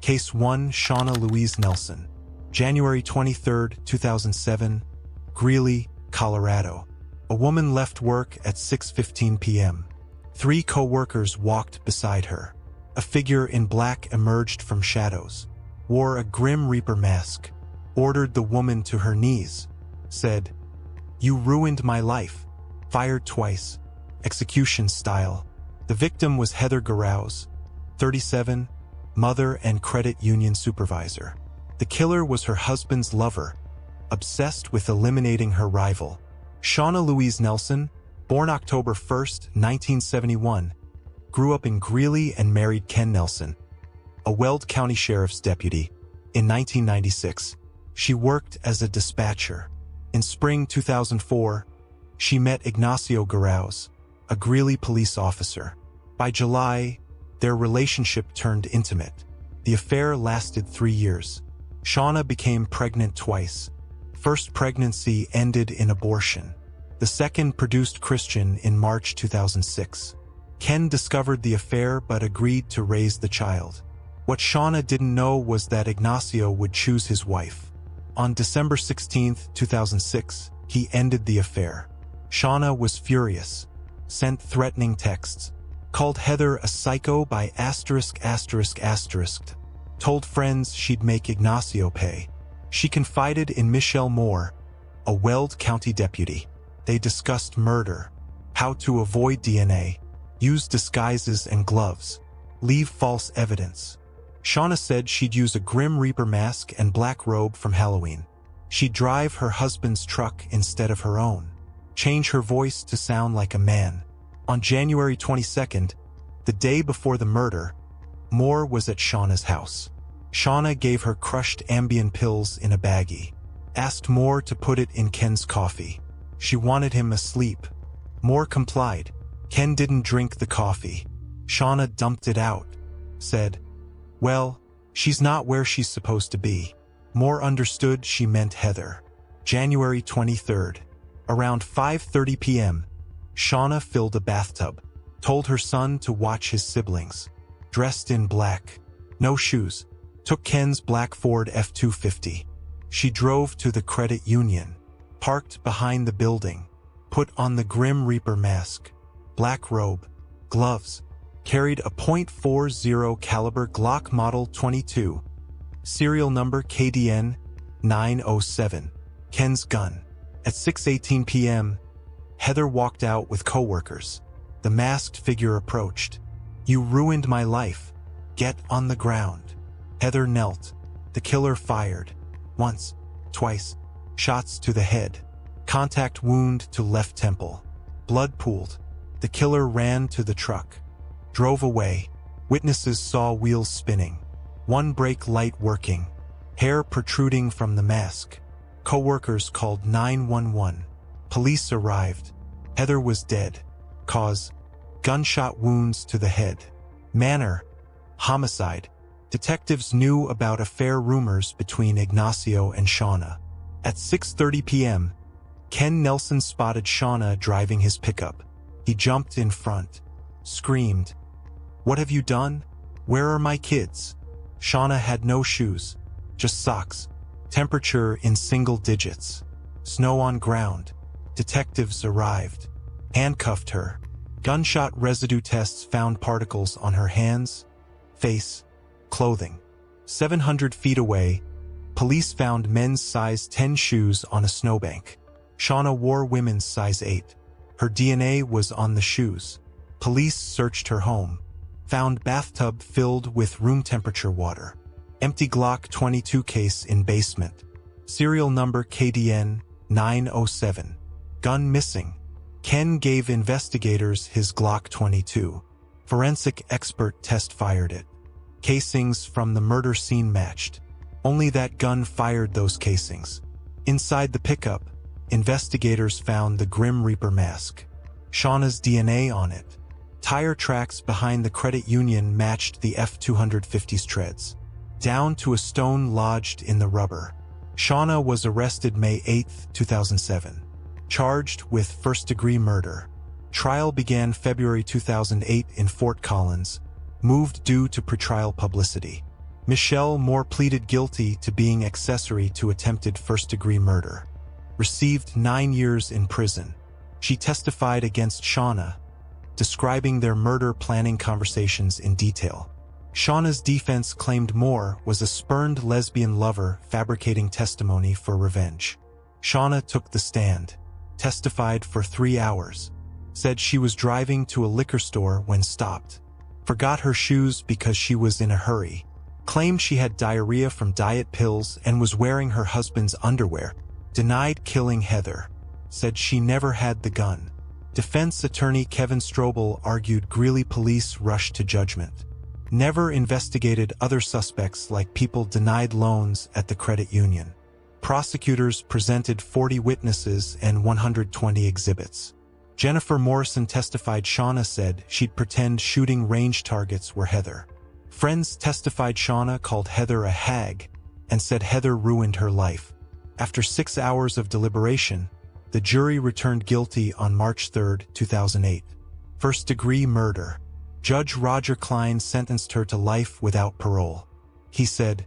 Case 1, Shawna Louise Nelson. January 23, 2007, Greeley, Colorado. A woman left work at 6:15 p.m. 3 co-workers walked beside her. A figure in black emerged from shadows, wore a Grim Reaper mask, ordered the woman to her knees, said, "You ruined my life," fired twice, execution style. The victim was Heather Garouz, 37, mother and credit union supervisor. The killer was her husband's lover, obsessed with eliminating her rival. Shawna Louise Nelson, born October 1, 1971, grew up in Greeley and married Ken Nelson, a Weld County Sheriff's deputy. In 1996, she worked as a dispatcher. In spring 2004, she met Ignacio Garouz, a Greeley police officer. By July, their relationship turned intimate. The affair lasted 3 years. Shawna became pregnant twice. First pregnancy ended in abortion. The second produced Christian in March 2006. Ken discovered the affair but agreed to raise the child. What Shawna didn't know was that Ignacio would choose his wife. On December 16, 2006, he ended the affair. Shawna was furious, sent threatening texts, called Heather a psycho by ****, told friends she'd make Ignacio pay. She confided in Michelle Moore, a Weld County deputy. They discussed murder, how to avoid DNA, use disguises and gloves, leave false evidence. Shawna said she'd use a Grim Reaper mask and black robe from Halloween. She'd drive her husband's truck instead of her own, change her voice to sound like a man. On January 22nd, the day before the murder, Moore was at Shawna's house. Shawna gave her crushed Ambien pills in a baggie, asked Moore to put it in Ken's coffee. She wanted him asleep. Moore complied. Ken didn't drink the coffee. Shawna dumped it out, said, "Well, she's not where she's supposed to be." Moore understood she meant Heather. January 23rd, around 5:30 p.m., Shawna filled a bathtub, told her son to watch his siblings. Dressed in black, no shoes, took Ken's black Ford F-250. She drove to the credit union, parked behind the building, put on the Grim Reaper mask, black robe, gloves, carried a .40 caliber Glock Model 22, serial number KDN 907, Ken's gun. At 6:18 p.m., Heather walked out with coworkers. The masked figure approached. "You ruined my life. Get on the ground." Heather knelt. The killer fired. Once, twice, shots to the head. Contact wound to left temple. Blood pooled. The killer ran to the truck, drove away. Witnesses saw wheels spinning, one brake light working, hair protruding from the mask. Coworkers called 911. Police arrived. Heather was dead. Cause: gunshot wounds to the head. Manner: homicide. Detectives knew about affair rumors between Ignacio and Shawna. At 6:30 p.m., Ken Nelson spotted Shawna driving his pickup. He jumped in front, screamed, "What have you done? Where are my kids?" Shawna had no shoes, just socks. Temperature in single digits. Snow on ground. Detectives arrived, handcuffed her. Gunshot residue tests found particles on her hands, face, clothing. 700 feet away, police found men's size 10 shoes on a snowbank. Shawna wore women's size 8. Her DNA was on the shoes. Police searched her home, found bathtub filled with room temperature water. Empty Glock 22 case in basement. Serial number KDN 907. Gun missing. Ken gave investigators his Glock 22. Forensic expert test fired it. Casings from the murder scene matched. Only that gun fired those casings. Inside the pickup, investigators found the Grim Reaper mask. Shawna's DNA on it. Tire tracks behind the credit union matched the F-250's treads, down to a stone lodged in the rubber. Shawna was arrested May 8, 2007, charged with first-degree murder. Trial began February 2008 in Fort Collins, moved due to pretrial publicity. Michelle Moore pleaded guilty to being accessory to attempted first-degree murder. Received 9 years in prison. She testified against Shawna, describing their murder planning conversations in detail. Shawna's defense claimed Moore was a spurned lesbian lover fabricating testimony for revenge. Shawna took the stand, testified for 3 hours, said she was driving to a liquor store when stopped, forgot her shoes because she was in a hurry, claimed she had diarrhea from diet pills and was wearing her husband's underwear, denied killing Heather, said she never had the gun. Defense attorney Kevin Strobel argued Greeley police rushed to judgment, never investigated other suspects like people denied loans at the credit union. Prosecutors presented 40 witnesses and 120 exhibits. Jennifer Morrison testified Shawna said she'd pretend shooting range targets were Heather. Friends testified Shawna called Heather a hag and said Heather ruined her life. After 6 hours of deliberation, the jury returned guilty on March 3, 2008. First-degree murder. Judge Roger Klein sentenced her to life without parole. He said,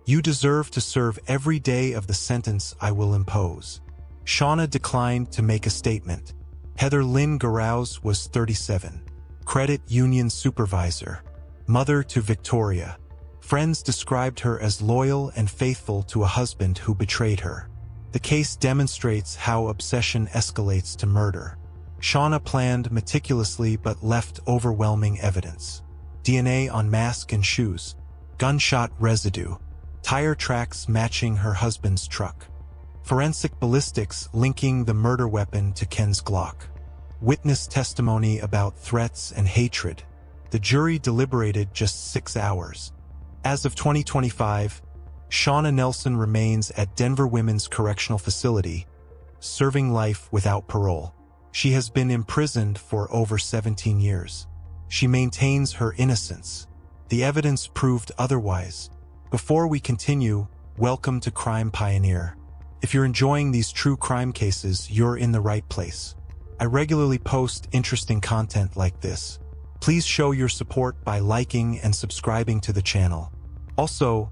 "You deserve to serve every day of the sentence I will impose." Shawna declined to make a statement. Heather Lynn Garouz was 37, credit union supervisor, mother to Victoria. Friends described her as loyal and faithful to a husband who betrayed her. The case demonstrates how obsession escalates to murder. Shawna planned meticulously but left overwhelming evidence. DNA on mask and shoes, gunshot residue, tire tracks matching her husband's truck, forensic ballistics linking the murder weapon to Ken's Glock, witness testimony about threats and hatred. The jury deliberated just 6 hours. As of 2025, Shawna Nelson remains at Denver Women's Correctional Facility, serving life without parole. She has been imprisoned for over 17 years. She maintains her innocence. The evidence proved otherwise. Before we continue, welcome to Crime Pioneer. If you're enjoying these true crime cases, you're in the right place. I regularly post interesting content like this. Please show your support by liking and subscribing to the channel. Also,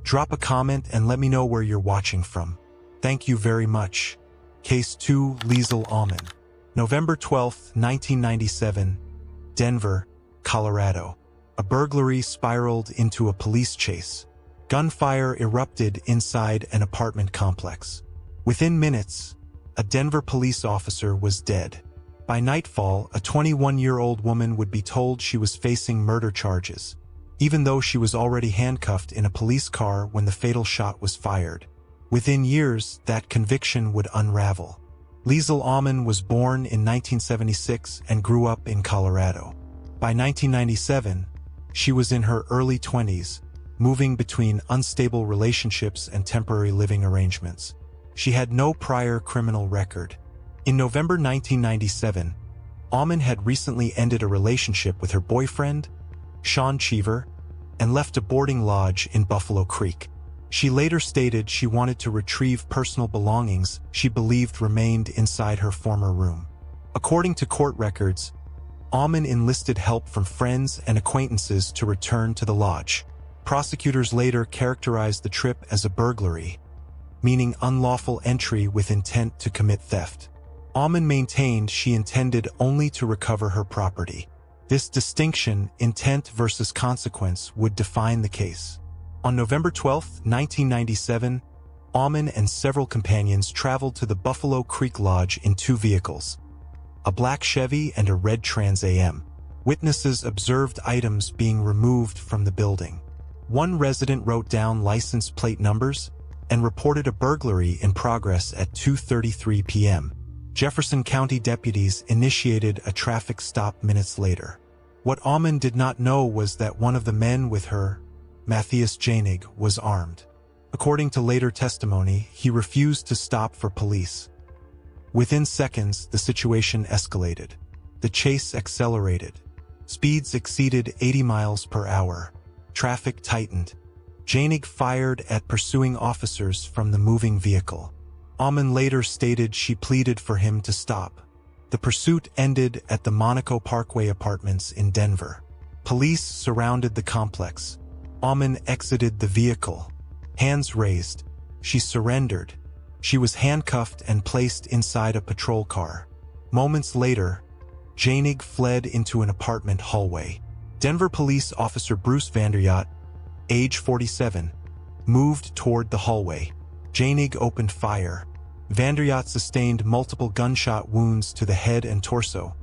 drop a comment and let me know where you're watching from. Thank you very much. Case 2, Liesl Aumann. November 12, 1997, Denver, Colorado. A burglary spiraled into a police chase. Gunfire erupted inside an apartment complex. Within minutes, a Denver police officer was dead. By nightfall, a 21-year-old woman would be told she was facing murder charges, even though she was already handcuffed in a police car when the fatal shot was fired. Within years, that conviction would unravel. Liesl Aumann was born in 1976 and grew up in Colorado. By 1997, she was in her early 20s, moving between unstable relationships and temporary living arrangements. She had no prior criminal record. In November 1997, Aumann had recently ended a relationship with her boyfriend, Sean Cheever, and left a boarding lodge in Buffalo Creek. She later stated she wanted to retrieve personal belongings she believed remained inside her former room. According to court records, Aumann enlisted help from friends and acquaintances to return to the lodge. Prosecutors later characterized the trip as a burglary, meaning unlawful entry with intent to commit theft. Aumann maintained she intended only to recover her property. This distinction, intent versus consequence, would define the case. On November 12, 1997, Aumann and several companions traveled to the Buffalo Creek Lodge in 2 vehicles, a black Chevy and a red Trans Am. Witnesses observed items being removed from the building. One resident wrote down license plate numbers and reported a burglary in progress at 2:33 p.m. Jefferson County deputies initiated a traffic stop minutes later. What Aumann did not know was that one of the men with her, Matthias Janig, was armed. According to later testimony, he refused to stop for police. Within seconds, the situation escalated. The chase accelerated. Speeds exceeded 80 miles per hour. Traffic tightened. Janig fired at pursuing officers from the moving vehicle. Aumann later stated she pleaded for him to stop. The pursuit ended at the Monaco Parkway Apartments in Denver. Police surrounded the complex, Aman exited the vehicle. Hands raised. She surrendered. She was handcuffed and placed inside a patrol car. Moments later, Janig fled into an apartment hallway. Denver police officer Bruce Vanderyacht, age 47, moved toward the hallway. Janig opened fire. Vanderyacht sustained multiple gunshot wounds to the head and torso,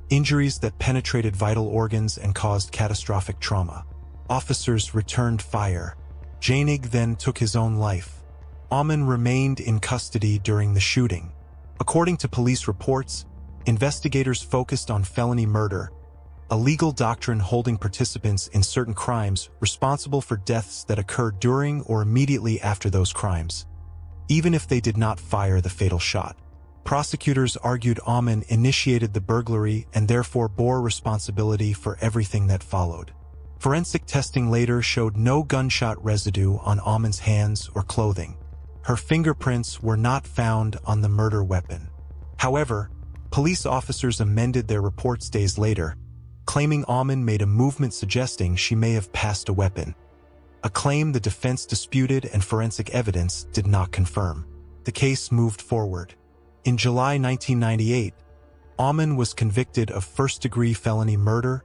injuries that penetrated vital organs and caused catastrophic trauma. Officers returned fire. Janig then took his own life. Aman remained in custody during the shooting. According to police reports, investigators focused on felony murder, a legal doctrine holding participants in certain crimes responsible for deaths that occurred during or immediately after those crimes, even if they did not fire the fatal shot. Prosecutors argued Aman initiated the burglary and therefore bore responsibility for everything that followed. Forensic testing later showed no gunshot residue on Aman's hands or clothing. Her fingerprints were not found on the murder weapon. However, police officers amended their reports days later, claiming Aman made a movement suggesting she may have passed a weapon, a claim the defense disputed and forensic evidence did not confirm. The case moved forward. In July 1998, Aman was convicted of first-degree felony murder,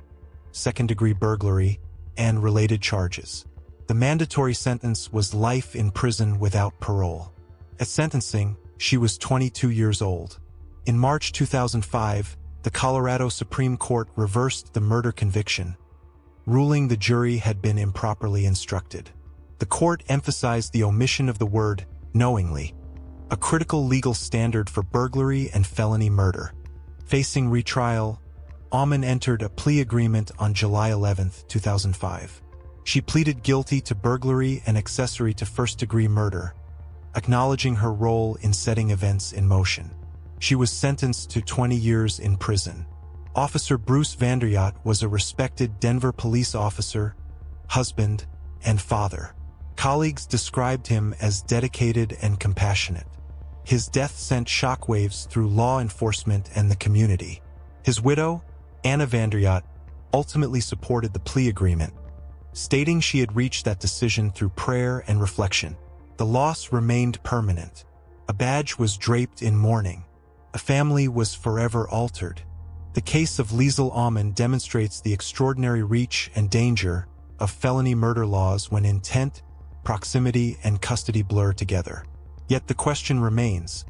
second-degree burglary, and related charges. The mandatory sentence was life in prison without parole. At sentencing, she was 22 years old. In March 2005, the Colorado Supreme Court reversed the murder conviction, ruling the jury had been improperly instructed. The court emphasized the omission of the word knowingly, a critical legal standard for burglary and felony murder. Facing retrial, Aman entered a plea agreement on July 11, 2005. She pleaded guilty to burglary and accessory to first-degree murder, acknowledging her role in setting events in motion. She was sentenced to 20 years in prison. Officer Bruce Vanderyacht was a respected Denver police officer, husband, and father. Colleagues described him as dedicated and compassionate. His death sent shockwaves through law enforcement and the community. His widow, Anna Vanderyacht, ultimately supported the plea agreement, stating she had reached that decision through prayer and reflection. The loss remained permanent. A badge was draped in mourning. A family was forever altered. The case of Liesl Aman demonstrates the extraordinary reach and danger of felony murder laws when intent, proximity, and custody blur together. Yet the question remains,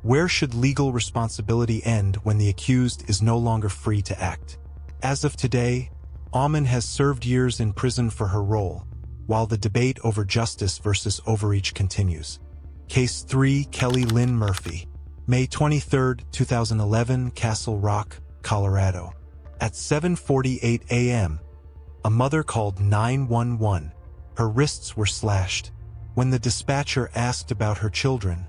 where should legal responsibility end when the accused is no longer free to act? As of today, Aman has served years in prison for her role, while the debate over justice versus overreach continues. Case 3, Kelli Lynn Murphy. May 23, 2011, Castle Rock, Colorado. At 7:48 a.m., a mother called 911. Her wrists were slashed. When the dispatcher asked about her children,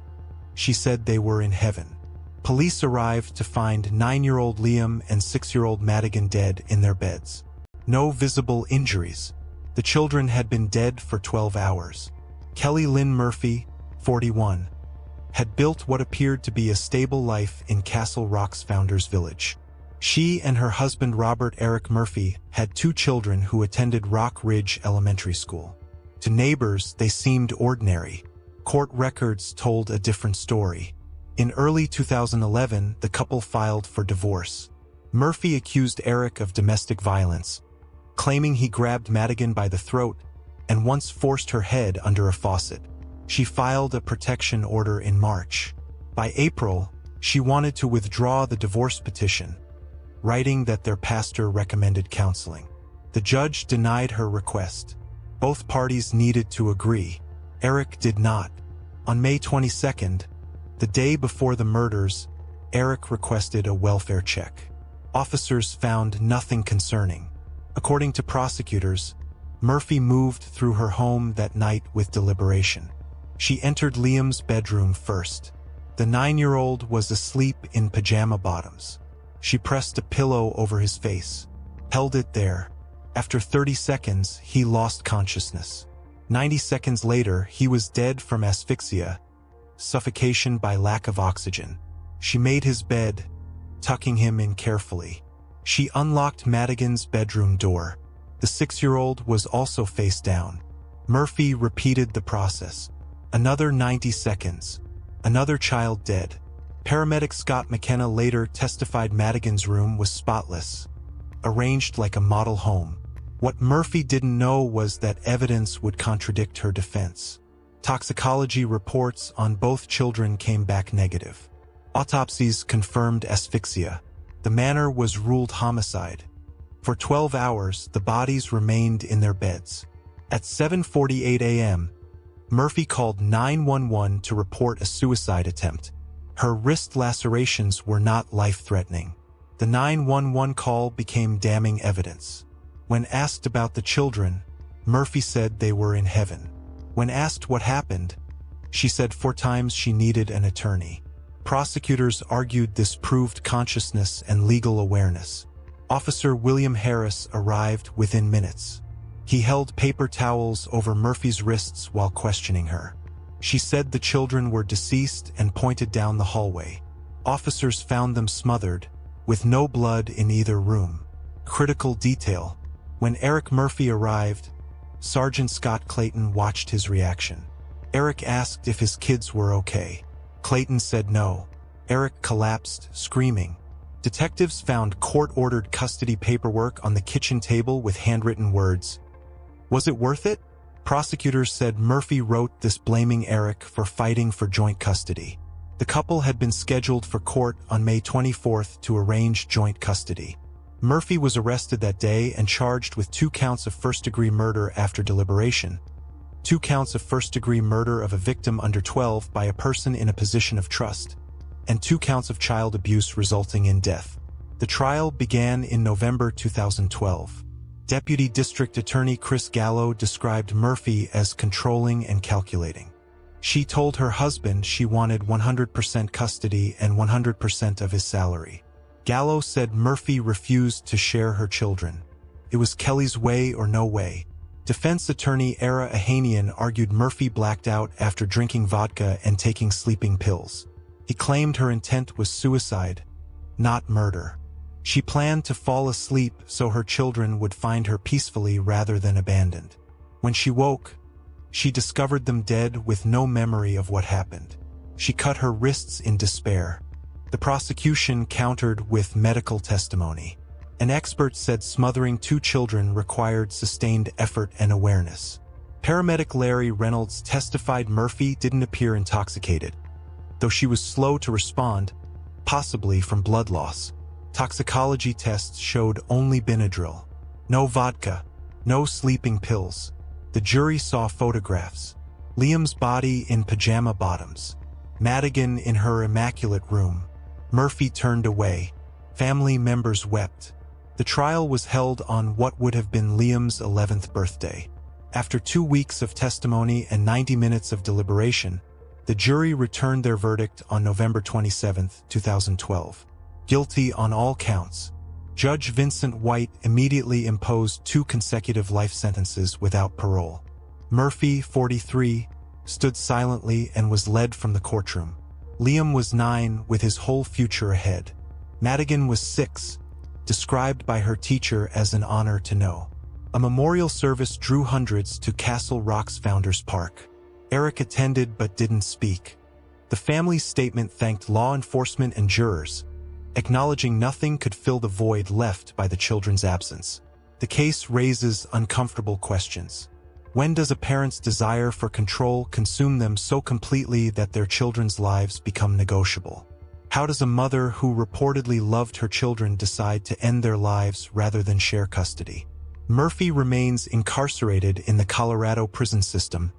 she said they were in heaven. Police arrived to find 9-year-old Liam and 6-year-old Madigan dead in their beds. No visible injuries. The children had been dead for 12 hours. Kelli Lynn Murphy, 41, had built what appeared to be a stable life in Castle Rock's Founders Village. She and her husband Robert Eric Murphy had 2 children who attended Rock Ridge Elementary School. To neighbors, they seemed ordinary. Court records told a different story. In early 2011, the couple filed for divorce. Murphy accused Eric of domestic violence, claiming he grabbed Madigan by the throat and once forced her head under a faucet. She filed a protection order in March. By April, she wanted to withdraw the divorce petition, writing that their pastor recommended counseling. The judge denied her request. Both parties needed to agree. Eric did not. On May 22nd, the day before the murders, Eric requested a welfare check. Officers found nothing concerning. According to prosecutors, Murphy moved through her home that night with deliberation. She entered Liam's bedroom first. The 9-year-old was asleep in pajama bottoms. She pressed a pillow over his face, held it there. After 30 seconds, he lost consciousness. 90 seconds later, he was dead from asphyxia, suffocation by lack of oxygen. She made his bed, tucking him in carefully. She unlocked Madigan's bedroom door. The 6-year-old was also face down. Murphy repeated the process. Another 90 seconds. Another child dead. Paramedic Scott McKenna later testified Madigan's room was spotless, arranged like a model home. What Murphy didn't know was that evidence would contradict her defense. Toxicology reports on both children came back negative. Autopsies confirmed asphyxia. The manner was ruled homicide. For 12 hours, the bodies remained in their beds. At 7:48 a.m., Murphy called 911 to report a suicide attempt. Her wrist lacerations were not life-threatening. The 911 call became damning evidence. When asked about the children, Murphy said they were in heaven. When asked what happened, she said 4 times she needed an attorney. Prosecutors argued this proved consciousness and legal awareness. Officer William Harris arrived within minutes. He held paper towels over Murphy's wrists while questioning her. She said the children were deceased and pointed down the hallway. Officers found them smothered, with no blood in either room. Critical detail. When Eric Murphy arrived, Sergeant Scott Clayton watched his reaction. Eric asked if his kids were okay. Clayton said no. Eric collapsed, screaming. Detectives found court-ordered custody paperwork on the kitchen table with handwritten words. Was it worth it? Prosecutors said Murphy wrote this blaming Eric for fighting for joint custody. The couple had been scheduled for court on May 24th to arrange joint custody. Murphy was arrested that day and charged with 2 counts of first-degree murder after deliberation, 2 counts of first-degree murder of a victim under 12 by a person in a position of trust, and 2 counts of child abuse resulting in death. The trial began in November 2012. Deputy District Attorney Chris Gallo described Murphy as controlling and calculating. She told her husband she wanted 100% custody and 100% of his salary. Gallo said Murphy refused to share her children. It was Kelly's way or no way. Defense attorney Ara Ahanian argued Murphy blacked out after drinking vodka and taking sleeping pills. He claimed her intent was suicide, not murder. She planned to fall asleep so her children would find her peacefully rather than abandoned. When she woke, she discovered them dead with no memory of what happened. She cut her wrists in despair. The prosecution countered with medical testimony. An expert said smothering 2 children required sustained effort and awareness. Paramedic Larry Reynolds testified Murphy didn't appear intoxicated, though she was slow to respond, possibly from blood loss. Toxicology tests showed only Benadryl. No vodka, no sleeping pills. The jury saw photographs. Liam's body in pajama bottoms. Madigan in her immaculate room. Murphy turned away. Family members wept. The trial was held on what would have been Liam's 11th birthday. After 2 weeks of testimony and 90 minutes of deliberation, the jury returned their verdict on November 27, 2012. Guilty on all counts. Judge Vincent White immediately imposed 2 consecutive life sentences without parole. Murphy, 43, stood silently and was led from the courtroom. Liam was 9 with his whole future ahead. Madigan was 6, described by her teacher as an honor to know. A memorial service drew hundreds to Castle Rock's Founders Park. Eric attended but didn't speak. The family's statement thanked law enforcement and jurors, acknowledging nothing could fill the void left by the children's absence. The case raises uncomfortable questions. When does a parent's desire for control consume them so completely that their children's lives become negotiable? How does a mother who reportedly loved her children decide to end their lives rather than share custody? Murphy remains incarcerated in the Colorado prison system,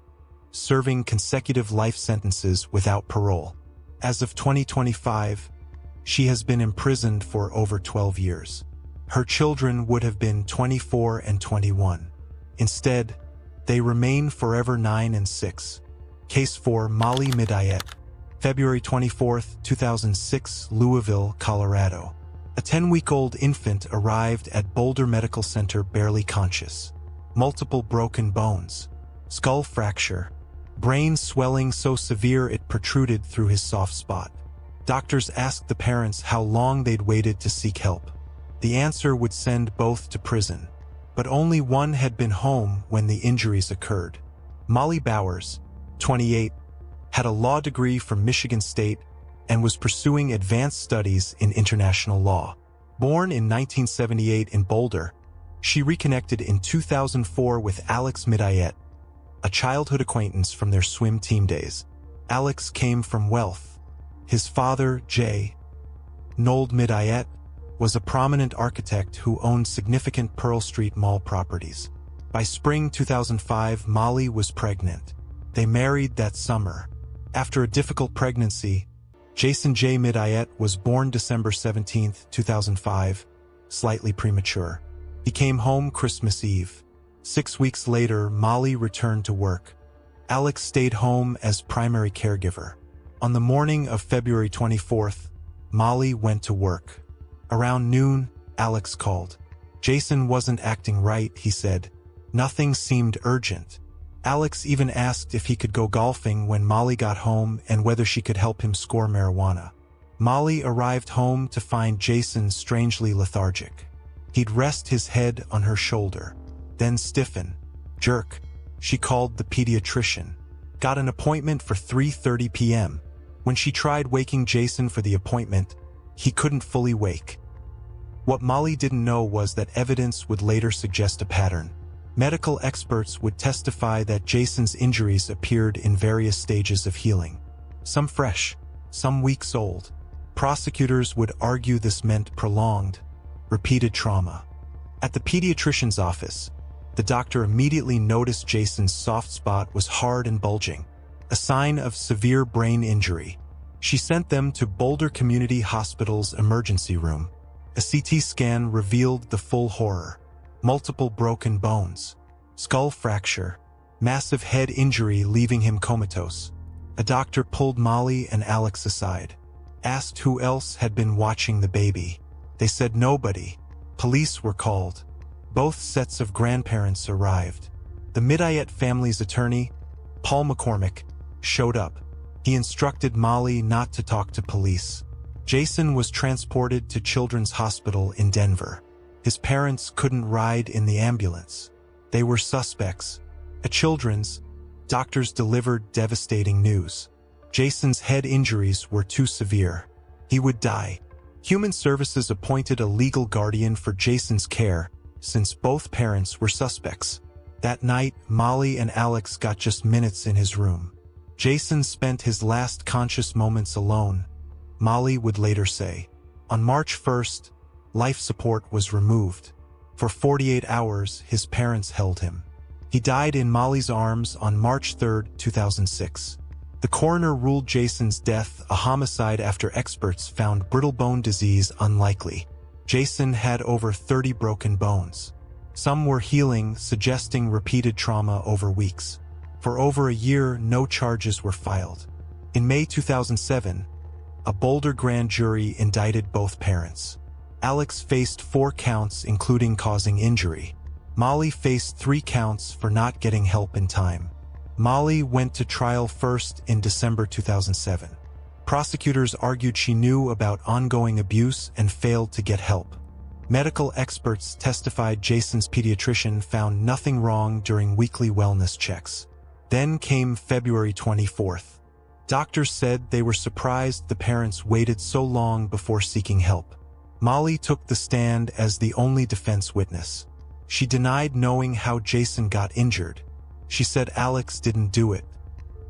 serving consecutive life sentences without parole. As of 2025, she has been imprisoned for over 12 years. Her children would have been 24 and 21. Instead, they remain forever 9 and 6. Case 4, Molly Midayet, February 24, 2006, Louisville, Colorado. A 10-week-old infant arrived at Boulder Medical Center barely conscious. Multiple broken bones, skull fracture, brain swelling so severe it protruded through his soft spot. Doctors asked the parents how long they'd waited to seek help. The answer would send both to prison. but only one had been home when the injuries occurred. Molly Bowers, 28, had a law degree from Michigan State and was pursuing advanced studies in international law. Born in 1978 in Boulder, she reconnected in 2004 with Alex Midayet, a childhood acquaintance from their swim team days. Alex came from wealth. His father, J. Nold Midayet, was a prominent architect who owned significant Pearl Street Mall properties. By spring 2005, Molly was pregnant. They married that summer. After a difficult pregnancy, Jason J. Midayet was born December 17, 2005, slightly premature. He came home Christmas Eve. 6 weeks later, Molly returned to work. Alex stayed home as primary caregiver. On the morning of February 24th, Molly went to work. Around noon, Alex called. Jason wasn't acting right, he said. Nothing seemed urgent. Alex even asked if he could go golfing when Molly got home and whether she could help him score marijuana. Molly arrived home to find Jason strangely lethargic. He'd rest his head on her shoulder, then stiffen, jerk. She called the pediatrician, got an appointment for 3:30 p.m. When she tried waking Jason for the appointment, he couldn't fully wake. What Molly didn't know was that evidence would later suggest a pattern. Medical experts would testify that Jason's injuries appeared in various stages of healing. Some fresh, some weeks old. Prosecutors would argue this meant prolonged, repeated trauma. At the pediatrician's office, the doctor immediately noticed Jason's soft spot was hard and bulging, a sign of severe brain injury. She sent them to Boulder Community Hospital's emergency room. A CT scan revealed the full horror. Multiple broken bones, skull fracture, massive head injury leaving him comatose. A doctor pulled Molly and Alex aside, asked who else had been watching the baby. They said nobody. Police were called. Both sets of grandparents arrived. The Midayet family's attorney, Paul McCormick, showed up. He instructed Molly not to talk to police. Jason was transported to Children's Hospital in Denver. His parents couldn't ride in the ambulance. They were suspects. At Children's, doctors delivered devastating news. Jason's head injuries were too severe. He would die. Human Services appointed a legal guardian for Jason's care, since both parents were suspects. That night, Molly and Alex got just minutes in his room. Jason spent his last conscious moments alone, Molly would later say. On March 1st, life support was removed. For 48 hours, his parents held him. He died in Molly's arms on March 3, 2006. The coroner ruled Jason's death a homicide after experts found brittle bone disease unlikely. Jason had over 30 broken bones. Some were healing, suggesting repeated trauma over weeks. For over a year, no charges were filed. In May 2007, a Boulder grand jury indicted both parents. Alex faced 4 counts, including causing injury. Molly faced 3 counts for not getting help in time. Molly went to trial first in December 2007. Prosecutors argued she knew about ongoing abuse and failed to get help. Medical experts testified Jason's pediatrician found nothing wrong during weekly wellness checks. Then came February 24th. Doctors said they were surprised the parents waited so long before seeking help. Molly took the stand as the only defense witness. She denied knowing how Jason got injured. She said Alex didn't do it.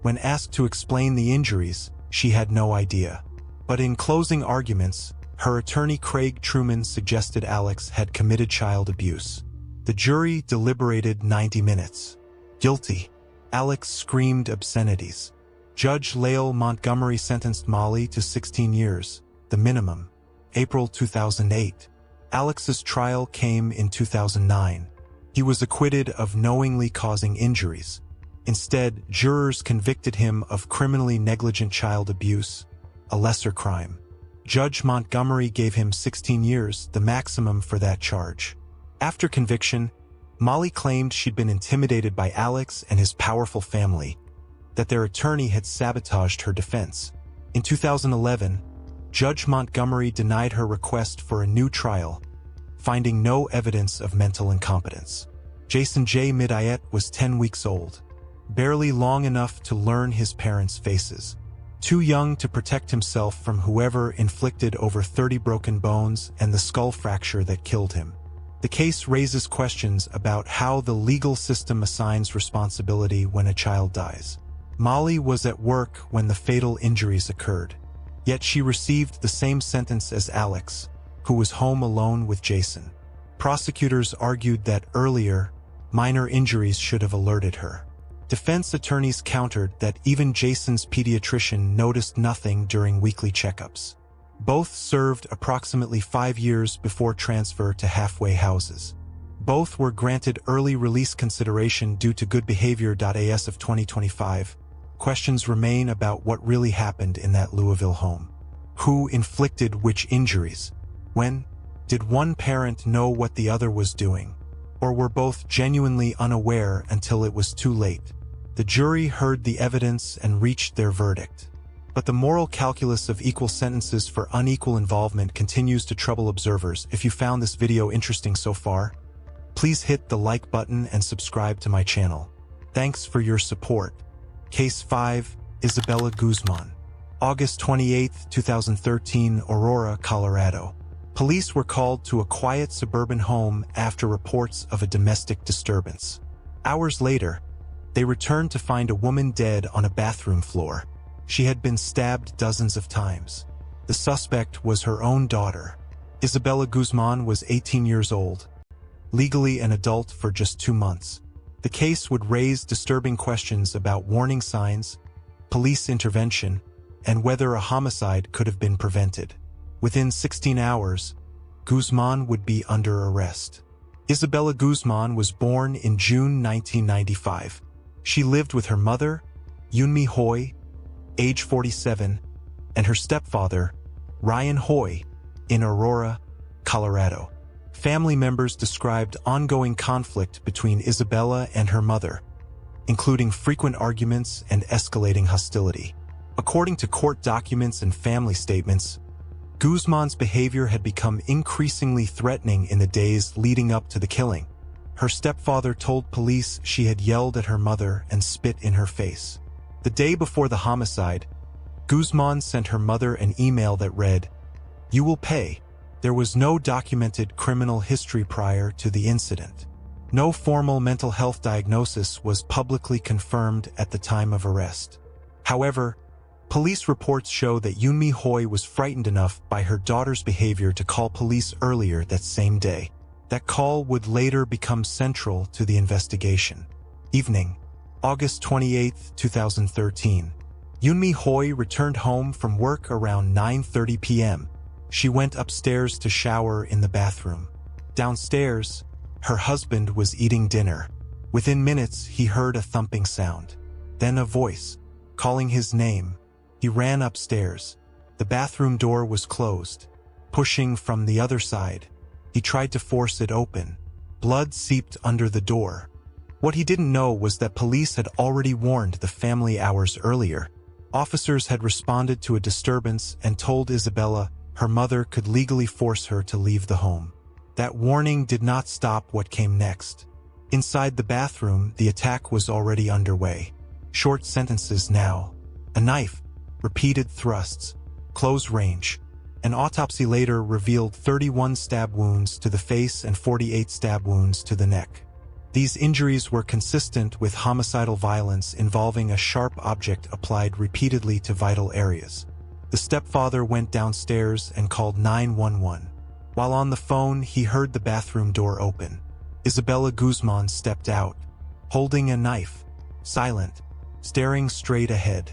When asked to explain the injuries, she had no idea. But in closing arguments, her attorney Craig Truman suggested Alex had committed child abuse. The jury deliberated 90 minutes. Guilty. Alex screamed obscenities. Judge Lael Montgomery sentenced Molly to 16 years, the minimum. April 2008. Alex's trial came in 2009. He was acquitted of knowingly causing injuries. Instead, jurors convicted him of criminally negligent child abuse, a lesser crime. Judge Montgomery gave him 16 years, the maximum for that charge. After conviction, Molly claimed she'd been intimidated by Alex and his powerful family, that their attorney had sabotaged her defense. In 2011, Judge Montgomery denied her request for a new trial, finding no evidence of mental incompetence. Jason J. Midayet was 10 weeks old, barely long enough to learn his parents' faces, too young to protect himself from whoever inflicted over 30 broken bones and the skull fracture that killed him. The case raises questions about how the legal system assigns responsibility when a child dies. Molly was at work when the fatal injuries occurred, yet she received the same sentence as Alex, who was home alone with Jason. Prosecutors argued that earlier, minor injuries should have alerted her. Defense attorneys countered that even Jason's pediatrician noticed nothing during weekly checkups. Both served approximately 5 years before transfer to halfway houses. Both were granted early release consideration due to good behavior. As of 2025, questions remain about what really happened in that Louisville home. Who inflicted which injuries? When? Did one parent know what the other was doing? Or were both genuinely unaware until it was too late? The jury heard the evidence and reached their verdict. But the moral calculus of equal sentences for unequal involvement continues to trouble observers. If you found this video interesting so far, please hit the like button and subscribe to my channel. Thanks for your support. Case 5, Isabella Guzman. August 28, 2013, Aurora, Colorado. Police were called to a quiet suburban home after reports of a domestic disturbance. Hours later, they returned to find a woman dead on a bathroom floor. She had been stabbed dozens of times. The suspect was her own daughter. Isabella Guzman was 18 years old, legally an adult for just 2 months. The case would raise disturbing questions about warning signs, police intervention, and whether a homicide could have been prevented. Within 16 hours, Guzman would be under arrest. Isabella Guzman was born in June 1995. She lived with her mother, Yunmi Hoy, age 47, and her stepfather, Ryan Hoy, in Aurora, Colorado. Family members described ongoing conflict between Isabella and her mother, including frequent arguments and escalating hostility. According to court documents and family statements, Guzman's behavior had become increasingly threatening in the days leading up to the killing. Her stepfather told police she had yelled at her mother and spit in her face. The day before the homicide, Guzman sent her mother an email that read, "You will pay." There was no documented criminal history prior to the incident. No formal mental health diagnosis was publicly confirmed at the time of arrest. However, police reports show that Yunmi Hoy was frightened enough by her daughter's behavior to call police earlier that same day. That call would later become central to the investigation. Evening, August 28, 2013. Yunmi Hoy returned home from work around 9:30 p.m. She went upstairs to shower in the bathroom. Downstairs, her husband was eating dinner. Within minutes, he heard a thumping sound. Then a voice, calling his name. He ran upstairs. The bathroom door was closed. Pushing from the other side, he tried to force it open. Blood seeped under the door. What he didn't know was that police had already warned the family hours earlier. Officers had responded to a disturbance and told Isabella her mother could legally force her to leave the home. That warning did not stop what came next. Inside the bathroom, the attack was already underway. Short sentences now. A knife, repeated thrusts, close range. An autopsy later revealed 31 stab wounds to the face and 48 stab wounds to the neck. These injuries were consistent with homicidal violence involving a sharp object applied repeatedly to vital areas. The stepfather went downstairs and called 911. While on the phone, he heard the bathroom door open. Isabella Guzman stepped out, holding a knife, silent, staring straight ahead.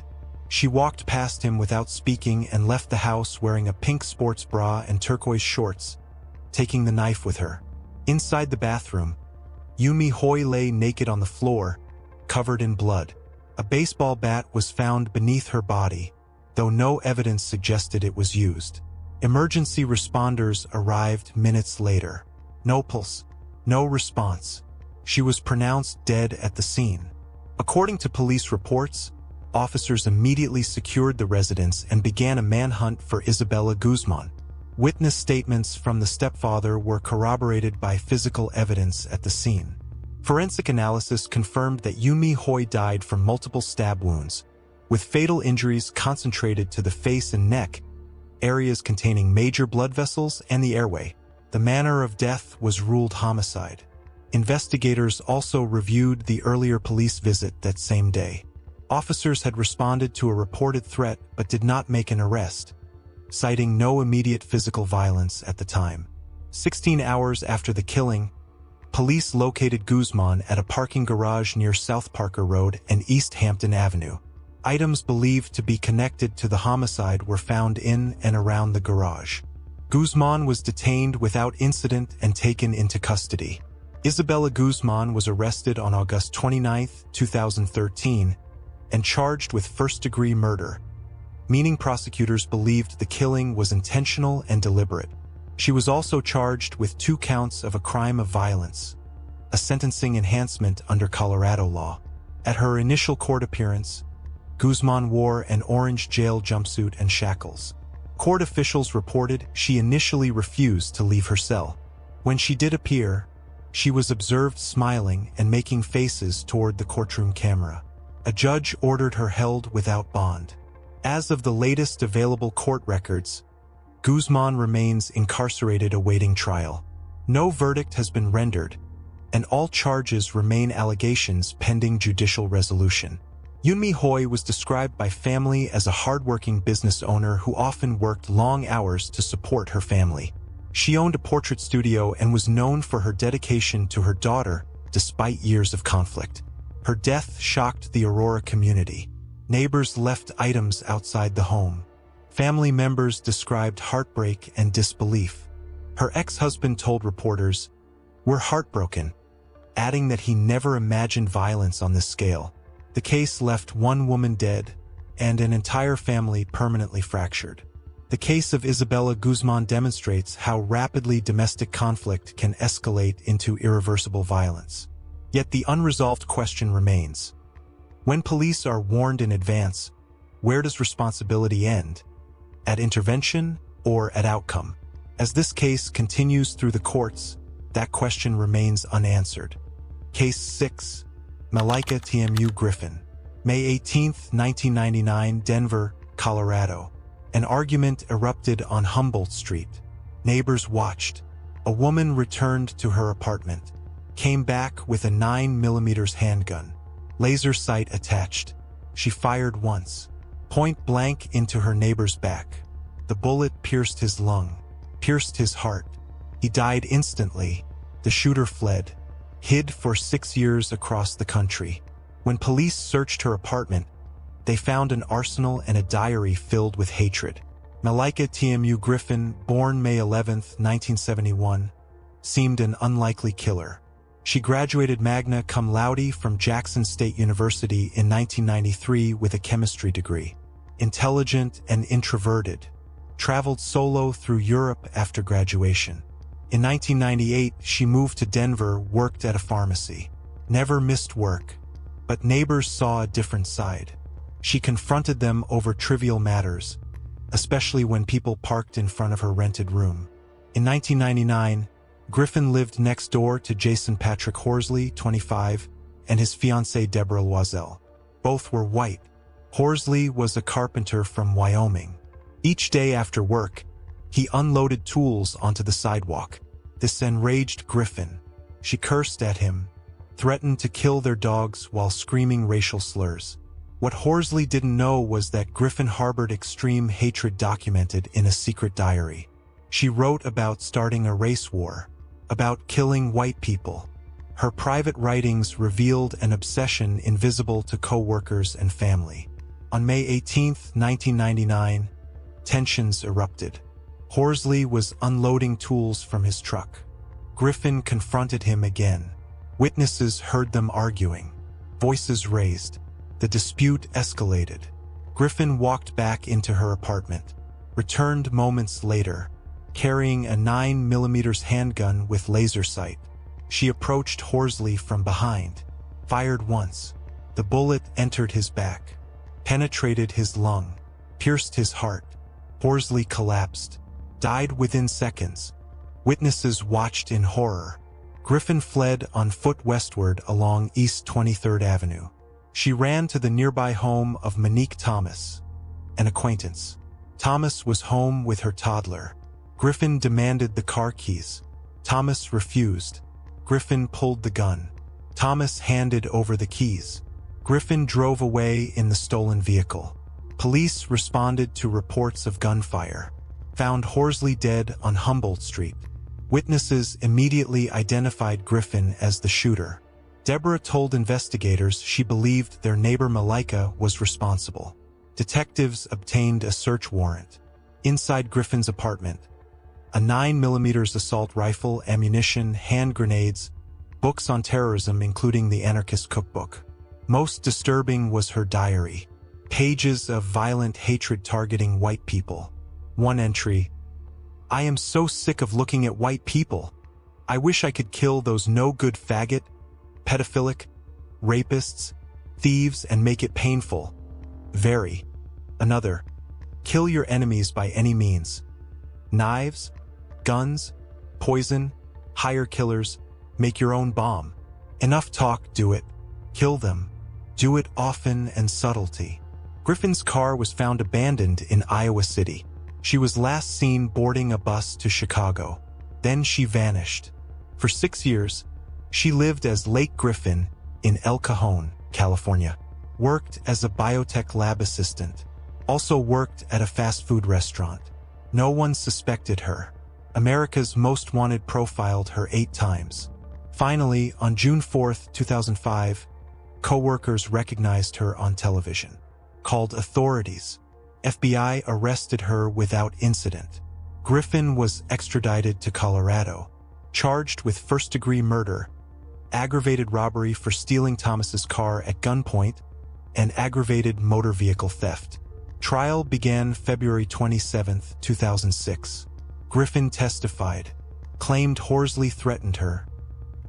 She walked past him without speaking and left the house wearing a pink sports bra and turquoise shorts, taking the knife with her. Inside the bathroom, Yunmi Hoy lay naked on the floor, covered in blood. A baseball bat was found beneath her body, though no evidence suggested it was used. Emergency responders arrived minutes later. No pulse, no response. She was pronounced dead at the scene. According to police reports, officers immediately secured the residence and began a manhunt for Isabella Guzman. Witness statements from the stepfather were corroborated by physical evidence at the scene. Forensic analysis confirmed that Yoonmi Hoi died from multiple stab wounds, with fatal injuries concentrated to the face and neck, areas containing major blood vessels and the airway. The manner of death was ruled homicide. Investigators also reviewed the earlier police visit that same day. Officers had responded to a reported threat but did not make an arrest, citing no immediate physical violence at the time. 16 hours after the killing, police located Guzman at a parking garage near South Parker Road and East Hampton Avenue. Items believed to be connected to the homicide were found in and around the garage. Guzman was detained without incident and taken into custody. Isabella Guzman was arrested on August 29, 2013, and charged with first-degree murder, meaning prosecutors believed the killing was intentional and deliberate. She was also charged with 2 counts of a crime of violence, a sentencing enhancement under Colorado law. At her initial court appearance, Guzman wore an orange jail jumpsuit and shackles. Court officials reported she initially refused to leave her cell. When she did appear, she was observed smiling and making faces toward the courtroom camera. A judge ordered her held without bond. As of the latest available court records, Guzman remains incarcerated awaiting trial. No verdict has been rendered, and all charges remain allegations pending judicial resolution. Yoonmi Hoi was described by family as a hardworking business owner who often worked long hours to support her family. She owned a portrait studio and was known for her dedication to her daughter despite years of conflict. Her death shocked the Aurora community. Neighbors left items outside the home. Family members described heartbreak and disbelief. Her ex-husband told reporters, "We're heartbroken," adding that he never imagined violence on this scale. The case left one woman dead and an entire family permanently fractured. The case of Isabella Guzman demonstrates how rapidly domestic conflict can escalate into irreversible violence. Yet the unresolved question remains. When police are warned in advance, where does responsibility end? At intervention or at outcome? As this case continues through the courts, that question remains unanswered. Case 6. Malika TMU Griffin. May 18, 1999, Denver, Colorado. An argument erupted on Humboldt Street. Neighbors watched. A woman returned to her apartment, came back with a 9mm handgun, laser sight attached. She fired once, point blank into her neighbor's back. The bullet pierced his lung, pierced his heart. He died instantly. The shooter fled, hid for 6 years across the country. When police searched her apartment, they found an arsenal and a diary filled with hatred. Malika TMU Griffin, born May 11, 1971, seemed an unlikely killer. She graduated magna cum laude from Jackson State University in 1993 with a chemistry degree. Intelligent and introverted, traveled solo through Europe after graduation. In 1998, she moved to Denver, worked at a pharmacy. Never missed work, but neighbors saw a different side. She confronted them over trivial matters, especially when people parked in front of her rented room. In 1999, Griffin lived next door to Jason Patrick Horsley, 25, and his fiancée Deborah Loisel. Both were white. Horsley was a carpenter from Wyoming. Each day after work, he unloaded tools onto the sidewalk. This enraged Griffin. She cursed at him, threatened to kill their dogs while screaming racial slurs. What Horsley didn't know was that Griffin harbored extreme hatred documented in a secret diary. She wrote about starting a race war, about killing white people. Her private writings revealed an obsession invisible to co-workers and family. On May 18, 1999, tensions erupted. Horsley was unloading tools from his truck. Griffin confronted him again. Witnesses heard them arguing. Voices raised. The dispute escalated. Griffin walked back into her apartment, returned moments later, carrying a 9mm handgun with laser sight. She approached Horsley from behind, fired once. The bullet entered his back, penetrated his lung, pierced his heart. Horsley collapsed, died within seconds. Witnesses watched in horror. Griffin fled on foot westward along East 23rd Avenue. She ran to the nearby home of Monique Thomas, an acquaintance. Thomas was home with her toddler. Griffin demanded the car keys. Thomas refused. Griffin pulled the gun. Thomas handed over the keys. Griffin drove away in the stolen vehicle. Police responded to reports of gunfire. Found Horsley dead on Humboldt Street. Witnesses immediately identified Griffin as the shooter. Deborah told investigators she believed their neighbor Malika was responsible. Detectives obtained a search warrant. Inside Griffin's apartment, a 9mm assault rifle, ammunition, hand grenades, books on terrorism including the Anarchist Cookbook. Most disturbing was her diary. Pages of violent hatred targeting white people. One entry: "I am so sick of looking at white people. I wish I could kill those no-good faggot, pedophilic, rapists, thieves and make it painful. Very." Another: "Kill your enemies by any means. Knives, guns, poison, hire killers, make your own bomb. Enough talk, do it. Kill them. Do it often and subtlety." Griffin's car was found abandoned in Iowa City. She was last seen boarding a bus to Chicago. Then she vanished. For 6 years, she lived as Lake Griffin in El Cajon, California. Worked as a biotech lab assistant. Also worked at a fast food restaurant. No one suspected her. America's Most Wanted profiled her 8 times. Finally, on June 4, 2005, co-workers recognized her on television. Called authorities. FBI arrested her without incident. Griffin was extradited to Colorado, charged with first-degree murder, aggravated robbery for stealing Thomas's car at gunpoint, and aggravated motor vehicle theft. Trial began February 27, 2006. Griffin testified, claimed Horsley threatened her,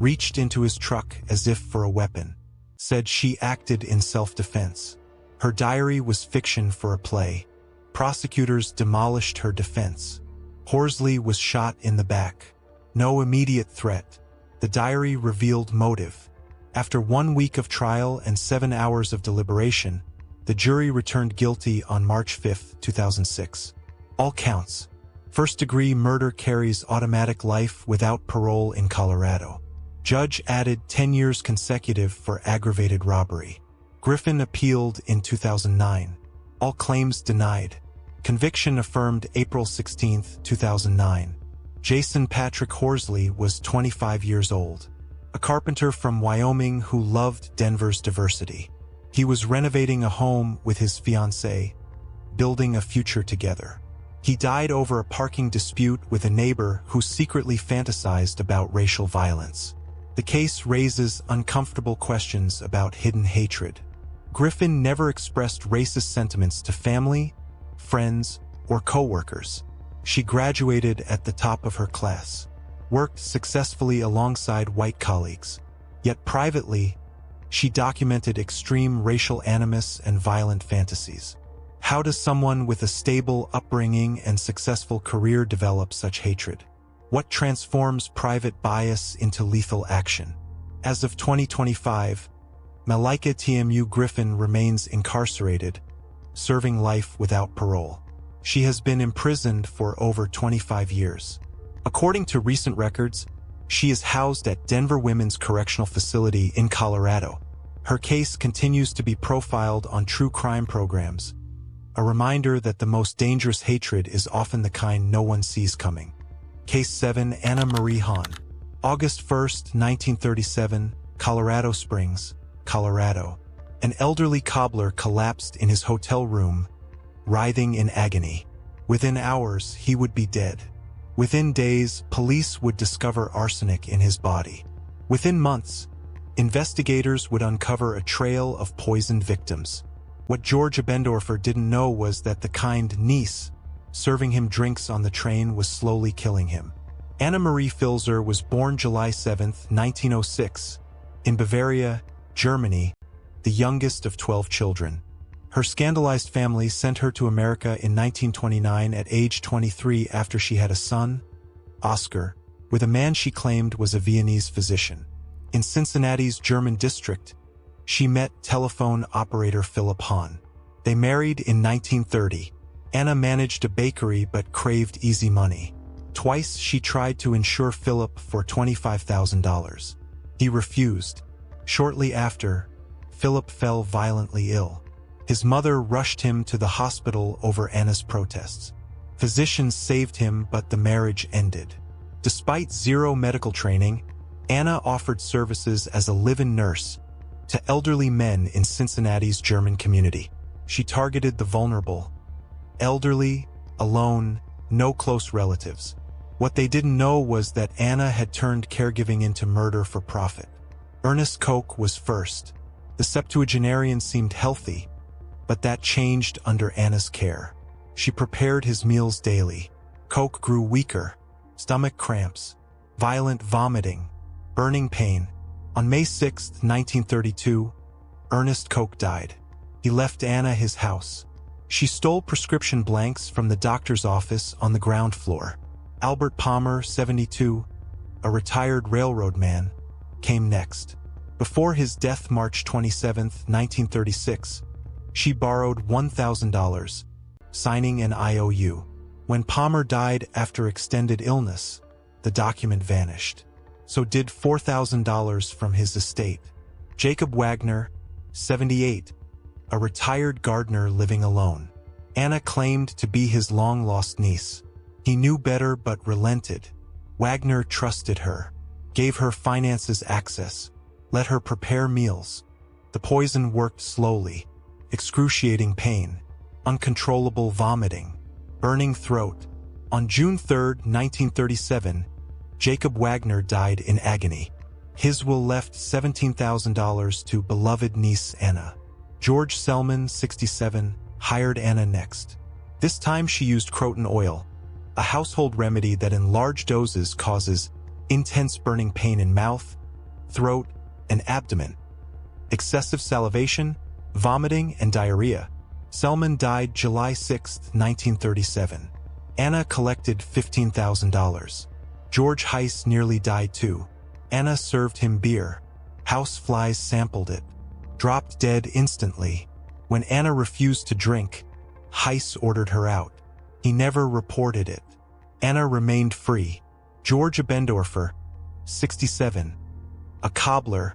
reached into his truck as if for a weapon, said she acted in self-defense. Her diary was fiction for a play. Prosecutors demolished her defense. Horsley was shot in the back. No immediate threat. The diary revealed motive. After 1 week of trial and 7 hours of deliberation, the jury returned guilty on March 5, 2006. All counts. First-degree murder carries automatic life without parole in Colorado. Judge added 10 years consecutive for aggravated robbery. Griffin appealed in 2009. All claims denied. Conviction affirmed April 16, 2009. Jason Patrick Horsley was 25 years old, a carpenter from Wyoming who loved Denver's diversity. He was renovating a home with his fiancée, building a future together. He died over a parking dispute with a neighbor who secretly fantasized about racial violence. The case raises uncomfortable questions about hidden hatred. Griffin never expressed racist sentiments to family, friends, or co-workers. She graduated at the top of her class, worked successfully alongside white colleagues. Yet privately, she documented extreme racial animus and violent fantasies. How does someone with a stable upbringing and successful career develop such hatred? What transforms private bias into lethal action? As of 2025, Malika Tmu Griffin remains incarcerated, serving life without parole. She has been imprisoned for over 25 years. According to recent records, she is housed at Denver Women's Correctional Facility in Colorado. Her case continues to be profiled on true crime programs, a reminder that the most dangerous hatred is often the kind no one sees coming. Case 7, Anna Marie Hahn. August 1, 1937, Colorado Springs, Colorado. An elderly cobbler collapsed in his hotel room, writhing in agony. Within hours, he would be dead. Within days, police would discover arsenic in his body. Within months, investigators would uncover a trail of poisoned victims. What George Abendorfer didn't know was that the kind niece serving him drinks on the train was slowly killing him. Anna Marie Filzer was born July 7, 1906, in Bavaria, Germany, the youngest of 12 children. Her scandalized family sent her to America in 1929 at age 23 after she had a son, Oscar, with a man she claimed was a Viennese physician. In Cincinnati's German district, she met telephone operator Philip Hahn. They married in 1930. Anna managed a bakery but craved easy money. Twice she tried to insure Philip for $25,000. He refused. Shortly after, Philip fell violently ill. His mother rushed him to the hospital over Anna's protests. Physicians saved him, but the marriage ended. Despite zero medical training, Anna offered services as a live-in nurse to elderly men in Cincinnati's German community. She targeted the vulnerable, elderly, alone, no close relatives. What they didn't know was that Anna had turned caregiving into murder for profit. Ernest Koch was first. The septuagenarian seemed healthy, but that changed under Anna's care. She prepared his meals daily. Koch grew weaker, stomach cramps, violent vomiting, burning pain. On May 6, 1932, Ernest Koch died. He left Anna his house. She stole prescription blanks from the doctor's office on the ground floor. Albert Palmer, 72, a retired railroad man, came next. Before his death March 27, 1936, she borrowed $1,000, signing an IOU. When Palmer died after extended illness, the document vanished. So did $4,000 from his estate. Jacob Wagner, 78, a retired gardener living alone. Anna claimed to be his long-lost niece. He knew better but relented. Wagner trusted her, gave her finances access, let her prepare meals. The poison worked slowly. Excruciating pain, uncontrollable vomiting, burning throat. On June 3, 1937, Jacob Wagner died in agony. His will left $17,000 to beloved niece Anna. George Selman, 67, hired Anna next. This time she used croton oil, a household remedy that in large doses causes intense burning pain in mouth, throat, and abdomen, excessive salivation, vomiting, and diarrhea. Selman died July 6, 1937. Anna collected $15,000. George Heiss nearly died too. Anna served him beer. House flies sampled it. Dropped dead instantly. When Anna refused to drink, Heiss ordered her out. He never reported it. Anna remained free. George Abendorfer, 67, a cobbler,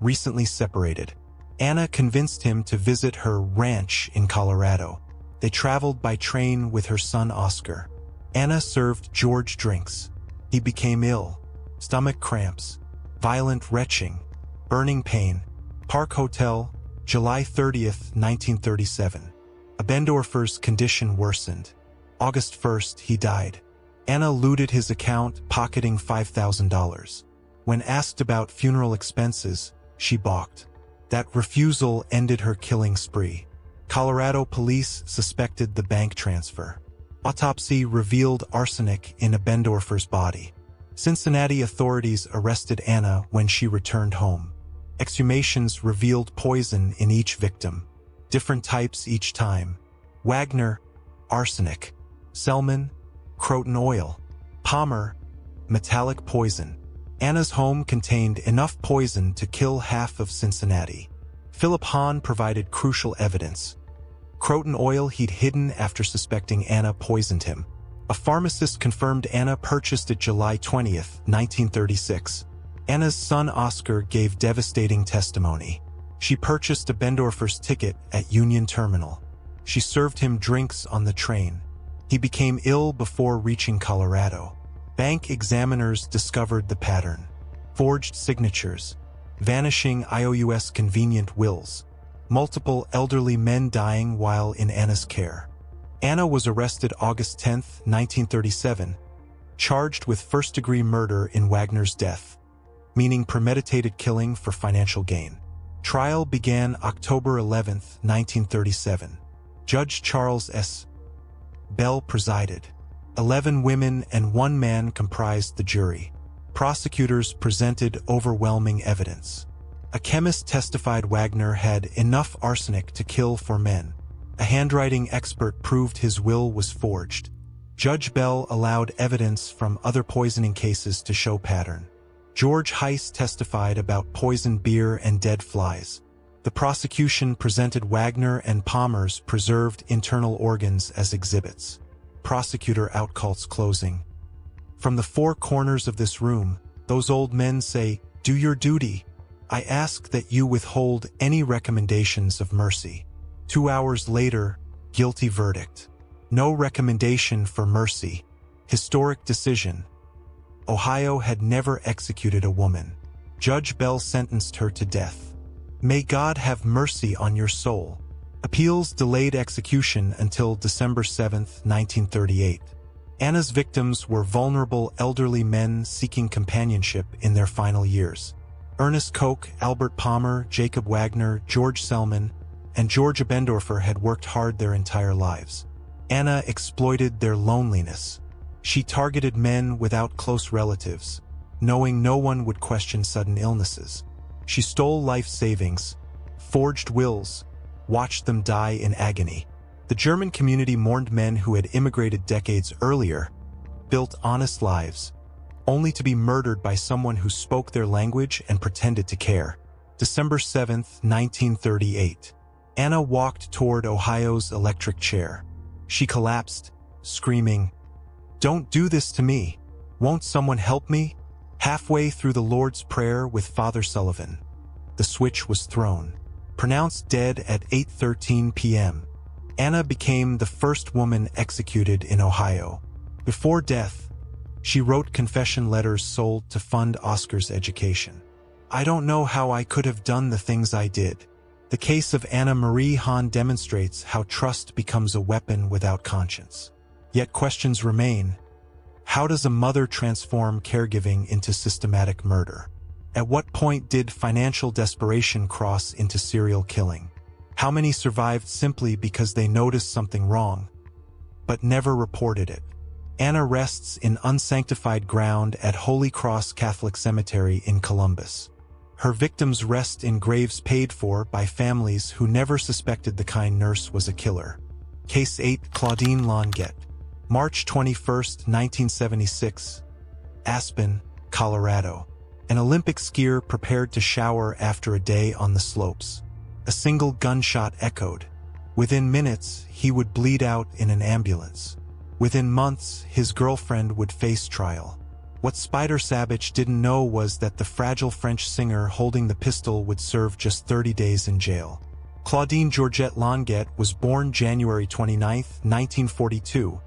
recently separated. Anna convinced him to visit her ranch in Colorado. They traveled by train with her son Oscar. Anna served George drinks. He became ill. Stomach cramps, violent retching, burning pain. Park Hotel, July 30, 1937. Abendorfer's condition worsened. August 1st, he died. Anna looted his account, pocketing $5,000. When asked about funeral expenses, she balked. That refusal ended her killing spree. Colorado police suspected the bank transfer. Autopsy revealed arsenic in Abendorfer's body. Cincinnati authorities arrested Anna when she returned home. Exhumations revealed poison in each victim. Different types each time. Wagner, arsenic. Selman, croton oil. Palmer, metallic poison. Anna's home contained enough poison to kill half of Cincinnati. Philip Hahn provided crucial evidence. Croton oil he'd hidden after suspecting Anna poisoned him. A pharmacist confirmed Anna purchased it July 20, 1936. Anna's son Oscar gave devastating testimony. She purchased Abendorfer's ticket at Union Terminal. She served him drinks on the train. He became ill before reaching Colorado. Bank examiners discovered the pattern. Forged signatures, vanishing IOUs, convenient wills, multiple elderly men dying while in Anna's care. Anna was arrested August 10, 1937, charged with first-degree murder in Wagner's death, meaning premeditated killing for financial gain. Trial began October 11, 1937. Judge Charles S. Bell presided. 11 women and 1 man comprised the jury. Prosecutors presented overwhelming evidence. A chemist testified Wagner had enough arsenic to kill 4 men. A handwriting expert proved his will was forged. Judge Bell allowed evidence from other poisoning cases to show pattern. George Heiss testified about poisoned beer and dead flies. The prosecution presented Wagner and Palmer's preserved internal organs as exhibits. Prosecutor outcalls closing. From the 4 corners of this room, those old men say, "Do your duty. I ask that you withhold any recommendations of mercy." 2 hours later, guilty verdict. No recommendation for mercy. Historic decision. Ohio had never executed a woman. Judge Bell sentenced her to death. May God have mercy on your soul. Appeals delayed execution until December 7, 1938. Anna's victims were vulnerable elderly men seeking companionship in their final years. Ernest Koch, Albert Palmer, Jacob Wagner, George Selman, and George Abendorfer had worked hard their entire lives. Anna exploited their loneliness. She targeted men without close relatives, knowing no one would question sudden illnesses. She stole life savings, forged wills, watched them die in agony. The German community mourned men who had immigrated decades earlier, built honest lives, only to be murdered by someone who spoke their language and pretended to care. December 7, 1938. Anna walked toward Ohio's electric chair. She collapsed, screaming, "Don't do this to me. Won't someone help me?" Halfway through the Lord's Prayer with Father Sullivan, the switch was thrown. Pronounced dead at 8:13 p.m., Anna became the first woman executed in Ohio. Before death, she wrote confession letters sold to fund Oscar's education. "I don't know how I could have done the things I did." The case of Anna Marie Hahn demonstrates how trust becomes a weapon without conscience. Yet questions remain. How does a mother transform caregiving into systematic murder? At what point did financial desperation cross into serial killing? How many survived simply because they noticed something wrong, but never reported it? Anna rests in unsanctified ground at Holy Cross Catholic Cemetery in Columbus. Her victims rest in graves paid for by families who never suspected the kind nurse was a killer. Case 8, Claudine Longuet. March 21, 1976. Aspen, Colorado. An Olympic skier prepared to shower after a day on the slopes. A single gunshot echoed. Within minutes, he would bleed out in an ambulance. Within months, his girlfriend would face trial. What Spider Savage didn't know was that the fragile French singer holding the pistol would serve just 30 days in jail. Claudine Georgette Longuet was born January 29, 1942,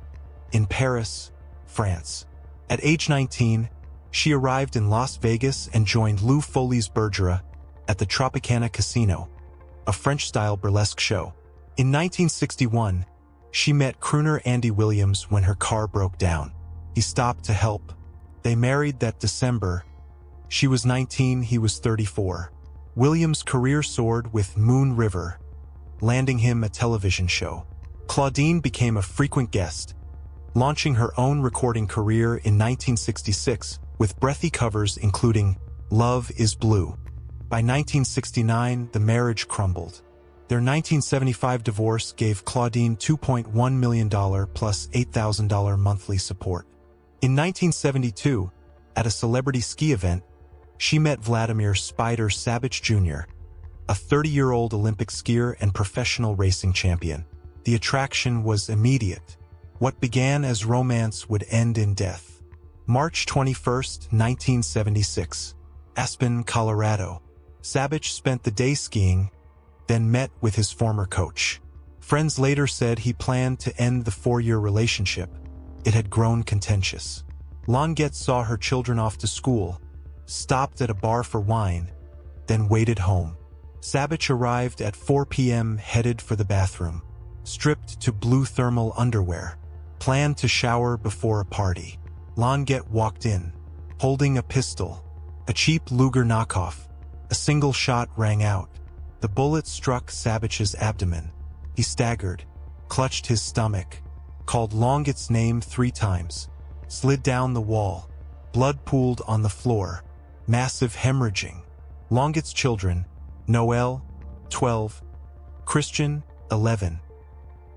in Paris, France. At age 19, she arrived in Las Vegas and joined Lou Foley's Bergera at the Tropicana Casino, a French-style burlesque show. In 1961, she met crooner Andy Williams when her car broke down. He stopped to help. They married that December. She was 19, he was 34. Williams' career soared with Moon River, landing him a television show. Claudine became a frequent guest, launching her own recording career in 1966 with breathy covers including Love is Blue. By 1969, the marriage crumbled. Their 1975 divorce gave Claudine $2.1 million plus $8,000 monthly support. In 1972, at a celebrity ski event, she met Vladimir Spider Savage Jr., a 30-year-old Olympic skier and professional racing champion. The attraction was immediate. What began as romance would end in death. March 21, 1976. Aspen, Colorado. Savage spent the day skiing, then met with his former coach. Friends later said he planned to end the 4-year relationship. It had grown contentious. Longuet saw her children off to school, stopped at a bar for wine, then waited home. Savage arrived at 4 p.m. headed for the bathroom, stripped to blue thermal underwear, planned to shower before a party. Longuet walked in, holding a pistol, a cheap Luger knockoff. A single shot rang out. The bullet struck Savage's abdomen. He staggered, clutched his stomach, called Longuet's name 3 times, slid down the wall. Blood pooled on the floor. Massive hemorrhaging. Longett's children, Noel, 12, Christian, 11,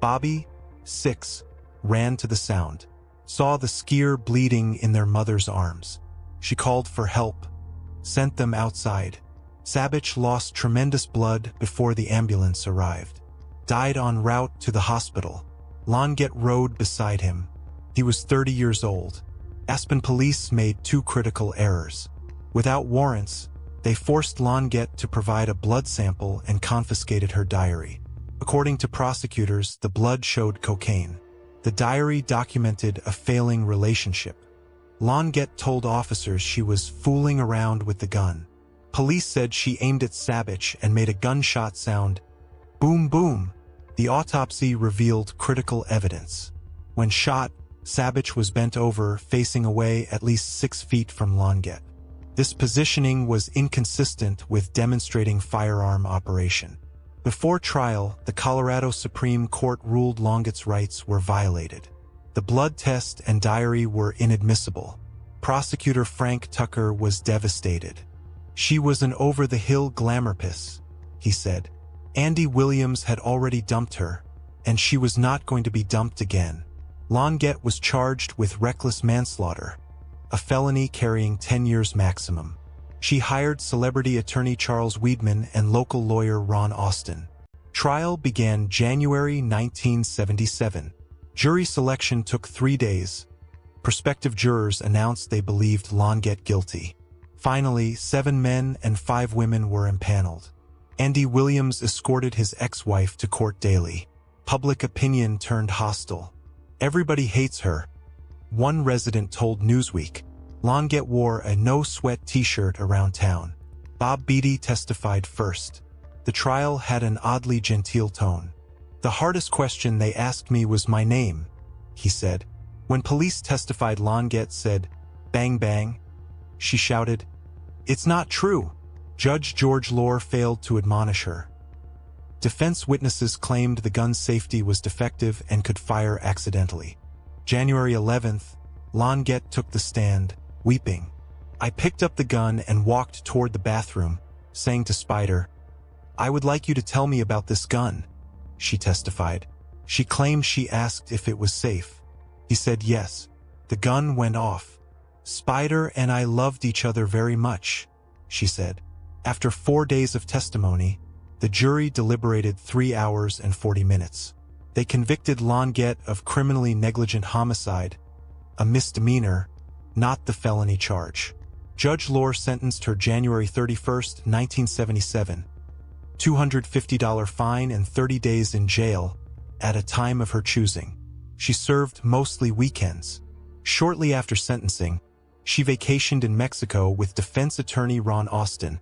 Bobby, 6, ran to the sound, saw the skier bleeding in their mother's arms. She called for help, sent them outside. Sabich lost tremendous blood before the ambulance arrived. Died en route to the hospital. Longett rode beside him. He was 30 years old. Aspen police made 2 critical errors. Without warrants, they forced Longett to provide a blood sample and confiscated her diary. According to prosecutors, the blood showed cocaine. The diary documented a failing relationship. Longett told officers she was fooling around with the gun. Police said she aimed at Sabich and made a gunshot sound. Boom, boom. The autopsy revealed critical evidence. When shot, Sabich was bent over, facing away at least 6 feet from Longett. This positioning was inconsistent with demonstrating firearm operation. Before trial, the Colorado Supreme Court ruled Longett's rights were violated. The blood test and diary were inadmissible. Prosecutor Frank Tucker was devastated. She was an over-the-hill glamourpuss, he said. Andy Williams had already dumped her, and she was not going to be dumped again. Longett was charged with reckless manslaughter, a felony carrying 10 years maximum. She hired celebrity attorney Charles Weidman and local lawyer Ron Austin. Trial began January 1977. Jury selection took 3 days. Prospective jurors announced they believed Longett guilty. Finally, 7 men and 5 women were impaneled. Andy Williams escorted his ex-wife to court daily. Public opinion turned hostile. Everybody hates her. One resident told Newsweek. Longett wore a no-sweat t-shirt around town. Bob Beatty testified first. The trial had an oddly genteel tone. The hardest question they asked me was my name, he said. When police testified, Longett said, "Bang bang." She shouted, "It's not true." Judge George Lohr failed to admonish her. Defense witnesses claimed the gun's safety was defective and could fire accidentally. January 11th, Longett took the stand, weeping. "I picked up the gun and walked toward the bathroom, saying to Spider, 'I would like you to tell me about this gun,'" she testified. She claimed she asked if it was safe. He said yes. The gun went off. "Spider and I loved each other very much," she said. After 4 days of testimony, the jury deliberated 3 hours and 40 minutes. They convicted Longett of criminally negligent homicide, a misdemeanor, not the felony charge. Judge Lohr sentenced her January 31st, 1977, $250 fine and 30 days in jail at a time of her choosing. She served mostly weekends. Shortly after sentencing, she vacationed in Mexico with defense attorney Ron Austin,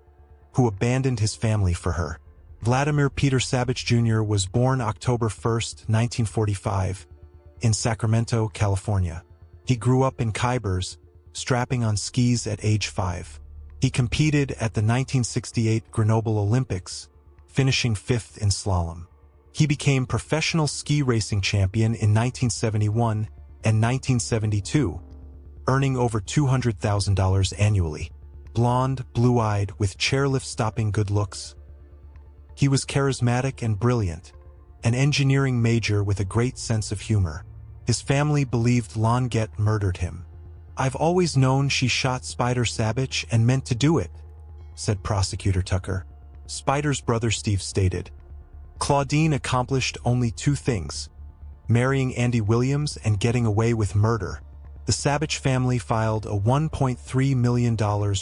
who abandoned his family for her. Vladimir Peter Sabich Jr. was born October 1st, 1945, in Sacramento, California. He grew up in Khyber's, strapping on skis at age 5. He competed at the 1968 Grenoble Olympics, finishing 5th in slalom. He became professional ski racing champion in 1971 and 1972, earning over $200,000 annually. Blonde, blue-eyed, with chairlift-stopping good looks. He was charismatic and brilliant, an engineering major with a great sense of humor. His family believed Longett murdered him. "I've always known she shot Spider Sabich and meant to do it," said Prosecutor Tucker. Spider's brother Steve stated, "Claudine accomplished only 2 things, marrying Andy Williams and getting away with murder." The Sabich family filed a $1.3 million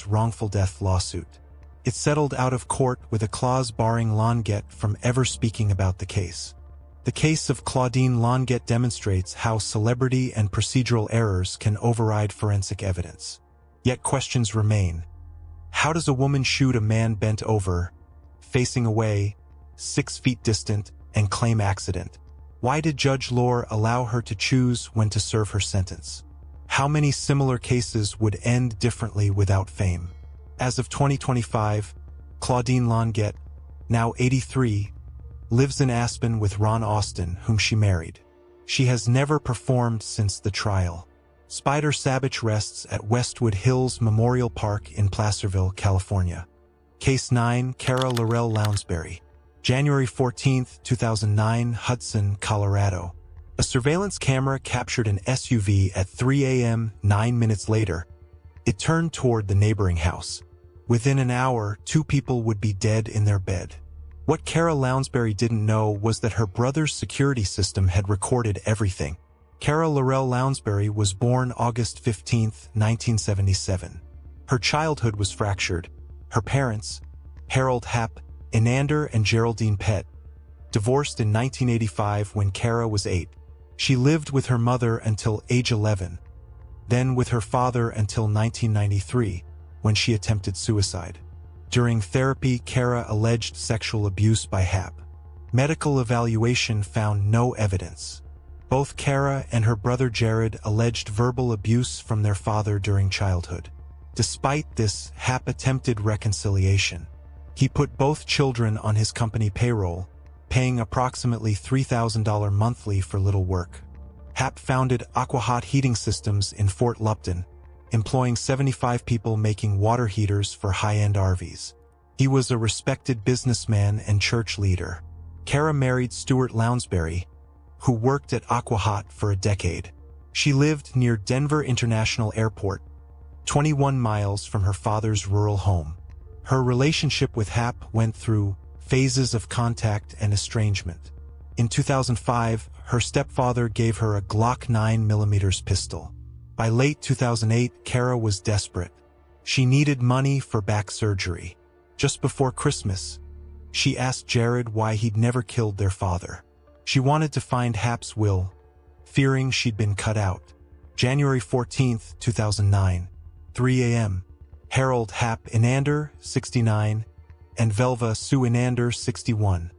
wrongful death lawsuit. It settled out of court with a clause barring Longett from ever speaking about the case. The case of Claudine Longett demonstrates how celebrity and procedural errors can override forensic evidence. Yet questions remain. How does a woman shoot a man bent over, facing away, 6 feet distant, and claim accident? Why did Judge Lohr allow her to choose when to serve her sentence? How many similar cases would end differently without fame? As of 2025, Claudine Longett, now 83, lives in Aspen with Ron Austin, whom she married. She has never performed since the trial. Spider Sabich rests at Westwood Hills Memorial Park in Placerville, California. Case 9, Kara Laurel Lounsbury. January 14, 2009, Hudson, Colorado. A surveillance camera captured an SUV at 3 a.m. 9 minutes later. It turned toward the neighboring house. Within an hour, 2 people would be dead in their bed. What Kara Lounsbury didn't know was that her brother's security system had recorded everything. Kara Laurel Lounsbury was born August 15, 1977. Her childhood was fractured. Her parents, Harold Happ, Inander and Geraldine Pett, divorced in 1985 when Kara was 8. She lived with her mother until age 11, then with her father until 1993, when she attempted suicide. During therapy, Kara alleged sexual abuse by Happ. Medical evaluation found no evidence. Both Kara and her brother Jared alleged verbal abuse from their father during childhood. Despite this, Happ attempted reconciliation. He put both children on his company payroll, paying approximately $3,000 monthly for little work. Happ founded Aquahot Heating Systems in Fort Lupton, employing 75 people making water heaters for high-end RVs. He was a respected businessman and church leader. Kara married Stuart Lounsbury, who worked at Aquahot for a decade. She lived near Denver International Airport, 21 miles from her father's rural home. Her relationship with Happ went through phases of contact and estrangement. In 2005, her stepfather gave her a Glock 9mm pistol. By late 2008, Kara was desperate. She needed money for back surgery. Just before Christmas, she asked Jared why he'd never killed their father. She wanted to find Happ's will, fearing she'd been cut out. January 14, 2009, 3 a.m. Harold Happ Inander, 69, and Velva Sue Inander, 61,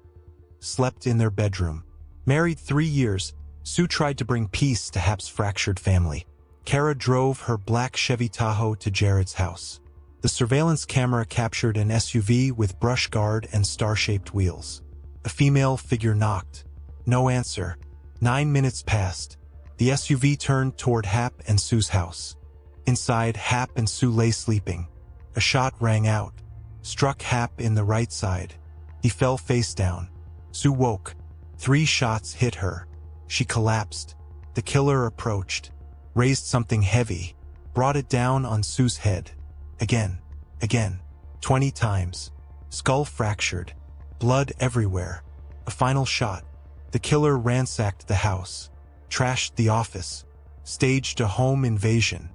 slept in their bedroom. Married 3 years, Sue tried to bring peace to Happ's fractured family. Kara drove her black Chevy Tahoe to Jared's house. The surveillance camera captured an SUV with brush guard and star-shaped wheels. A female figure knocked. No answer. 9 minutes passed. The SUV turned toward Happ and Sue's house. Inside, Happ and Sue lay sleeping. A shot rang out, struck Happ in the right side. He fell face down. Sue woke. 3 shots hit her. She collapsed. The killer approached, raised something heavy, brought it down on Sue's head. Again, 20 times. Skull fractured, blood everywhere. A final shot. The killer ransacked the house, trashed the office, staged a home invasion.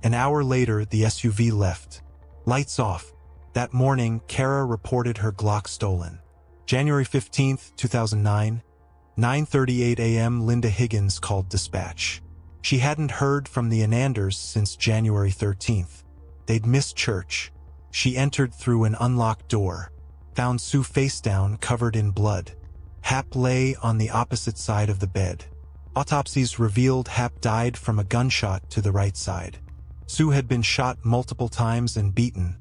An hour later, the SUV left. Lights off. That morning, Kara reported her Glock stolen. January 15, 2009, 9:38 a.m. Linda Higgins called dispatch. She hadn't heard from the Inanders since January 13th. They'd missed church. She entered through an unlocked door, found Sue face down, covered in blood. Happ lay on the opposite side of the bed. Autopsies revealed Happ died from a gunshot to the right side. Sue had been shot multiple times and beaten.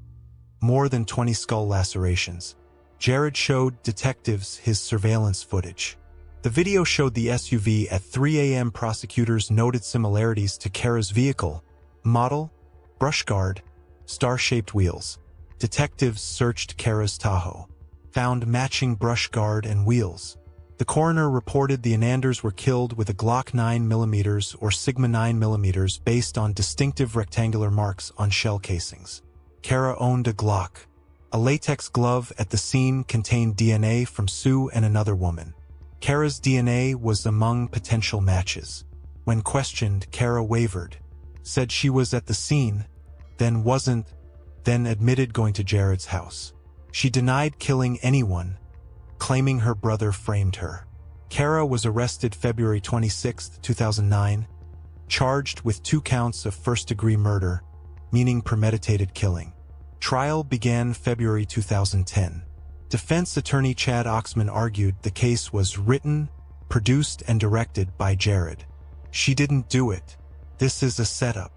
More than 20 skull lacerations. Jared showed detectives his surveillance footage. The video showed the SUV at 3 a.m. Prosecutors noted similarities to Kara's vehicle, model, brush guard, star-shaped wheels. Detectives searched Kara's Tahoe, found matching brush guard and wheels. The coroner reported the Inanders were killed with a Glock 9mm or Sigma 9mm based on distinctive rectangular marks on shell casings. Kara owned a Glock. A latex glove at the scene contained DNA from Sue and another woman. Kara's DNA was among potential matches. When questioned, Kara wavered, said she was at the scene, then wasn't, then admitted going to Jared's house. She denied killing anyone, claiming her brother framed her. Kara was arrested February 26, 2009, charged with 2 counts of first-degree murder, meaning premeditated killing. Trial began February 2010. Defense attorney Chad Oxman argued the case was written, produced, and directed by Jared. She didn't do it. This is a setup.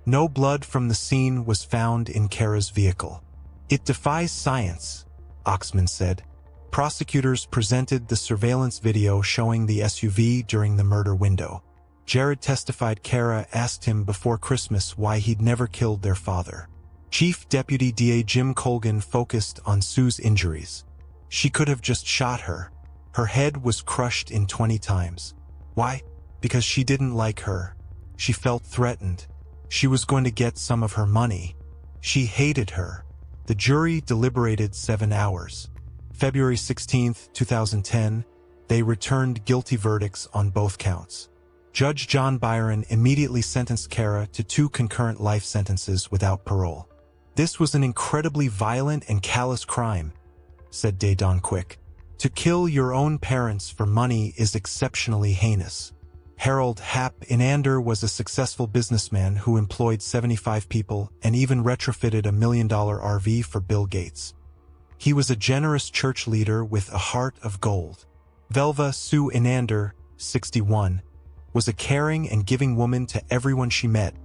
No blood from the scene was found in Kara's vehicle. It defies science, Oxman said. Prosecutors presented the surveillance video showing the SUV during the murder window. Jared testified Kara asked him before Christmas why he'd never killed their father. Chief Deputy DA Jim Colgan focused on Sue's injuries. She could have just shot her. Her head was crushed in 20 times. Why? Because she didn't like her. She felt threatened. She was going to get some of her money. She hated her. The jury deliberated 7 hours. February 16, 2010, they returned guilty verdicts on both counts. Judge John Byron immediately sentenced Kara to 2 concurrent life sentences without parole. "This was an incredibly violent and callous crime," said Don Quick. "To kill your own parents for money is exceptionally heinous." Harold Hap Inander was a successful businessman who employed 75 people and even retrofitted a $1 million RV for Bill Gates. He was a generous church leader with a heart of gold. Velva Sue Inander, 61, was a caring and giving woman to everyone she met,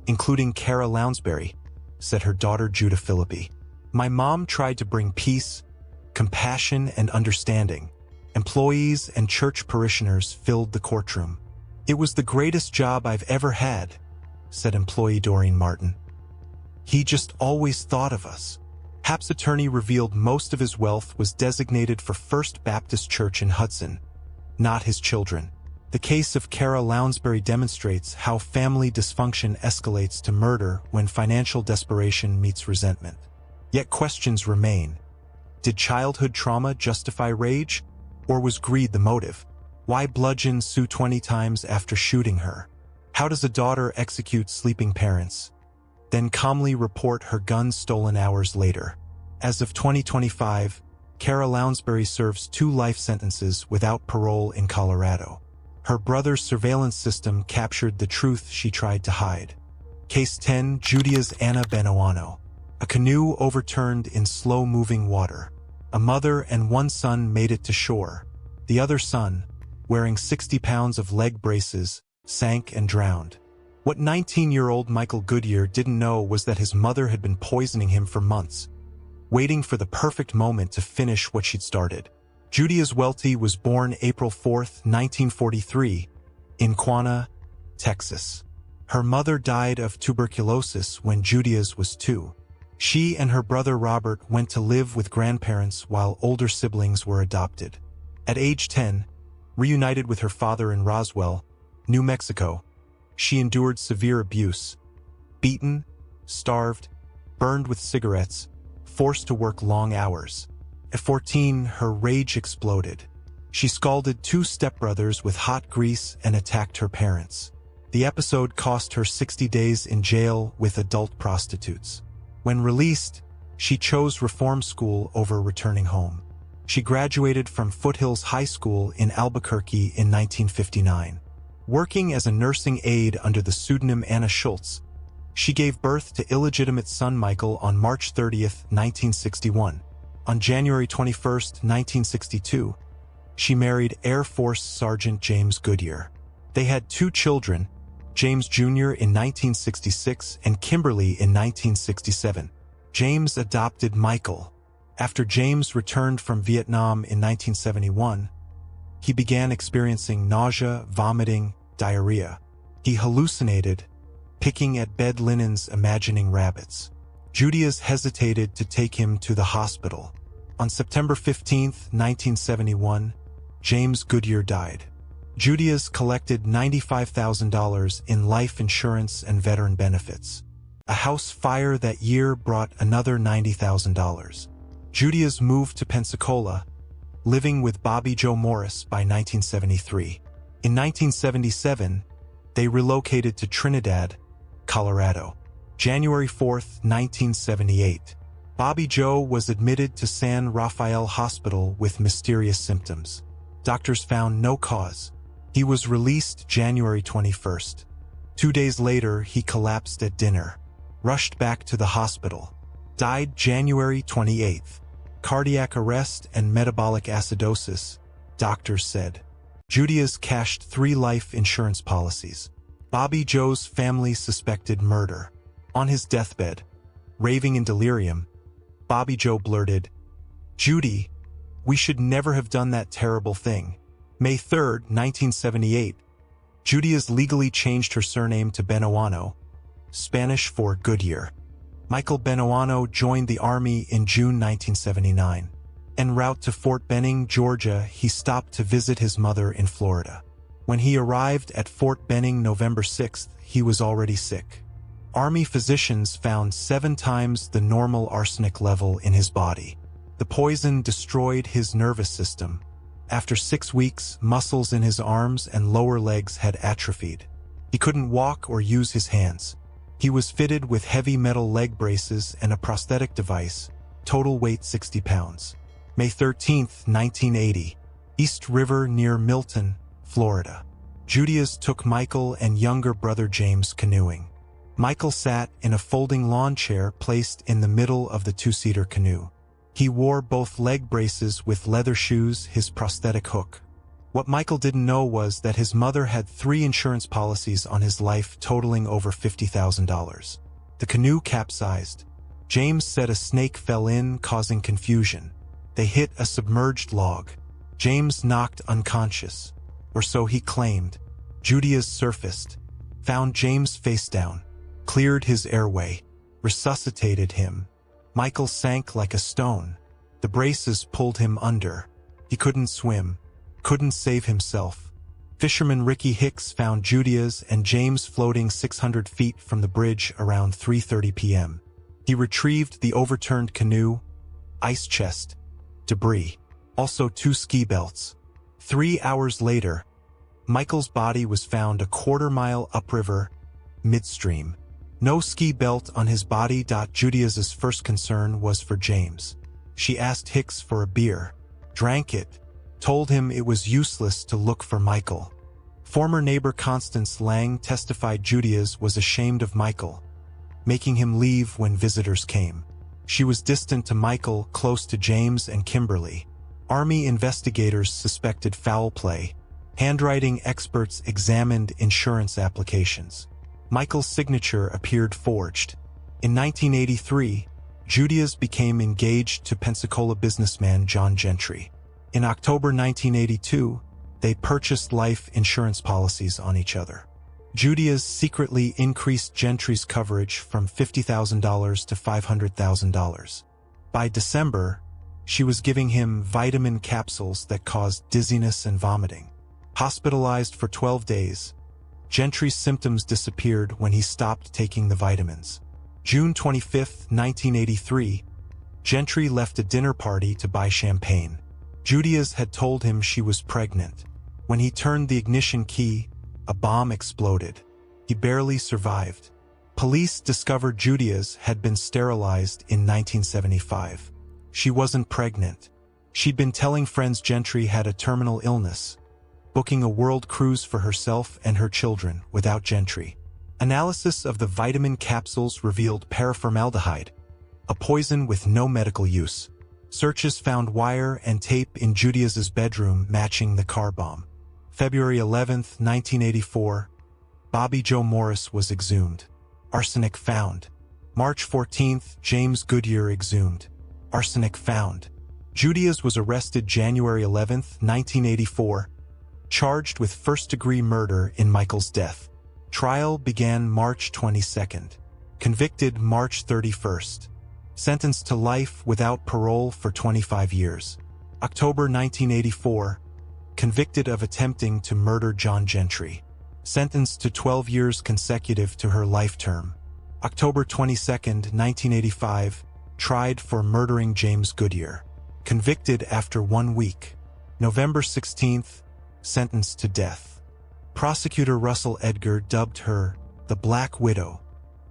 including Kara Lounsbury, said her daughter Judah Philippi. "My mom tried to bring peace, compassion, and understanding. Employees and church parishioners filled the courtroom. It was the greatest job I've ever had," said employee Doreen Martin. "He just always thought of us." Hap's attorney revealed most of his wealth was designated for First Baptist Church in Hudson, not his children. The case of Kara Lounsbury demonstrates how family dysfunction escalates to murder when financial desperation meets resentment. Yet questions remain. Did childhood trauma justify rage, or was greed the motive? Why bludgeon Sue 20 times after shooting her? How does a daughter execute sleeping parents, then calmly report her gun stolen hours later? As of 2025, Kara Lounsbury serves 2 life sentences without parole in Colorado. Her brother's surveillance system captured the truth she tried to hide. Case 10, Judias Buenoano. A canoe overturned in slow-moving water. A mother and 1 son made it to shore. The other son, wearing 60 pounds of leg braces, sank and drowned. What 19-year-old Michael Goodyear didn't know was that his mother had been poisoning him for months, waiting for the perfect moment to finish what she'd started. Judias Welty was born April 4, 1943, in Quanah, Texas. Her mother died of tuberculosis when Judias was 2. She and her brother Robert went to live with grandparents while older siblings were adopted. At age 10, reunited with her father in Roswell, New Mexico, she endured severe abuse, beaten, starved, burned with cigarettes, forced to work long hours. At 14, her rage exploded. She scalded 2 stepbrothers with hot grease and attacked her parents. The episode cost her 60 days in jail with adult prostitutes. When released, she chose reform school over returning home. She graduated from Foothills High School in Albuquerque in 1959. Working as a nursing aide under the pseudonym Anna Schultz, she gave birth to illegitimate son Michael on March 30, 1961. On January 21, 1962, she married Air Force Sergeant James Goodyear. They had 2 children, James Jr. in 1966 and Kimberly in 1967. James adopted Michael. After James returned from Vietnam in 1971, he began experiencing nausea, vomiting, diarrhea. He hallucinated, picking at bed linens, imagining rabbits. Judias hesitated to take him to the hospital. On September 15, 1971, James Goodyear died. Judias collected $95,000 in life insurance and veteran benefits. A house fire that year brought another $90,000. Judias moved to Pensacola, living with Bobby Joe Morris by 1973. In 1977, they relocated to Trinidad, Colorado. January 4, 1978. Bobby Joe was admitted to San Rafael Hospital with mysterious symptoms. Doctors found no cause. He was released January 21st. 2 days later, he collapsed at dinner, rushed back to the hospital, died January 28th. Cardiac arrest and metabolic acidosis, doctors said. Judias cashed 3 life insurance policies. Bobby Joe's family suspected murder. On his deathbed, raving in delirium, Bobby Joe blurted, "Judy, we should never have done that terrible thing." May 3, 1978, Judias legally changed her surname to Buenoano, Spanish for Goodyear. Michael Buenoano joined the Army in June 1979. En route to Fort Benning, Georgia, he stopped to visit his mother in Florida. When he arrived at Fort Benning November 6th, he was already sick. Army physicians found 7 times the normal arsenic level in his body. The poison destroyed his nervous system. After 6 weeks, muscles in his arms and lower legs had atrophied. He couldn't walk or use his hands. He was fitted with heavy metal leg braces and a prosthetic device, total weight 60 pounds. May 13, 1980, East River near Milton, Florida. Judias took Michael and younger brother James canoeing. Michael sat in a folding lawn chair placed in the middle of the 2-seater canoe. He wore both leg braces with leather shoes, his prosthetic hook. What Michael didn't know was that his mother had 3 insurance policies on his life totaling over $50,000. The canoe capsized. James said a snake fell in, causing confusion. They hit a submerged log. James knocked unconscious, or so he claimed. Judias surfaced, found James face down, cleared his airway, resuscitated him. Michael sank like a stone. The braces pulled him under. He couldn't swim, couldn't save himself. Fisherman Ricky Hicks found Judias and James floating 600 feet from the bridge around 3:30 p.m. He retrieved the overturned canoe, ice chest, debris, also 2 ski belts. 3 hours later, Michael's body was found a quarter-mile upriver, midstream. No ski belt on his body. Judias's first concern was for James. She asked Hicks for a beer, drank it, told him it was useless to look for Michael. Former neighbor Constance Lang testified Judias was ashamed of Michael, making him leave when visitors came. She was distant to Michael, close to James and Kimberly. Army investigators suspected foul play. Handwriting experts examined insurance applications. Michael's signature appeared forged. In 1983, Judias became engaged to Pensacola businessman John Gentry. In October 1982, they purchased life insurance policies on each other. Judias secretly increased Gentry's coverage from $50,000 to $500,000. By December, she was giving him vitamin capsules that caused dizziness and vomiting. Hospitalized for 12 days, Gentry's symptoms disappeared when he stopped taking the vitamins. June 25, 1983, Gentry left a dinner party to buy champagne. Judias had told him she was pregnant. When he turned the ignition key, a bomb exploded. He barely survived. Police discovered Judias had been sterilized in 1975. She wasn't pregnant. She'd been telling friends Gentry had a terminal illness, booking a world cruise for herself and her children without Gentry. Analysis of the vitamin capsules revealed paraformaldehyde, a poison with no medical use. Searches found wire and tape in Judias's bedroom matching the car bomb. February 11, 1984, Bobby Joe Morris was exhumed. Arsenic found. March 14, James Goodyear exhumed. Arsenic found. Judias was arrested January 11, 1984, charged with first-degree murder in Michael's death. Trial began March 22nd. Convicted March 31st. Sentenced to life without parole for 25 years. October 1984. Convicted of attempting to murder John Gentry. Sentenced to 12 years consecutive to her life term. October 22, 1985. Tried for murdering James Goodyear. Convicted after 1 week. November 16th. Sentenced to death. Prosecutor Russell Edgar dubbed her the Black Widow.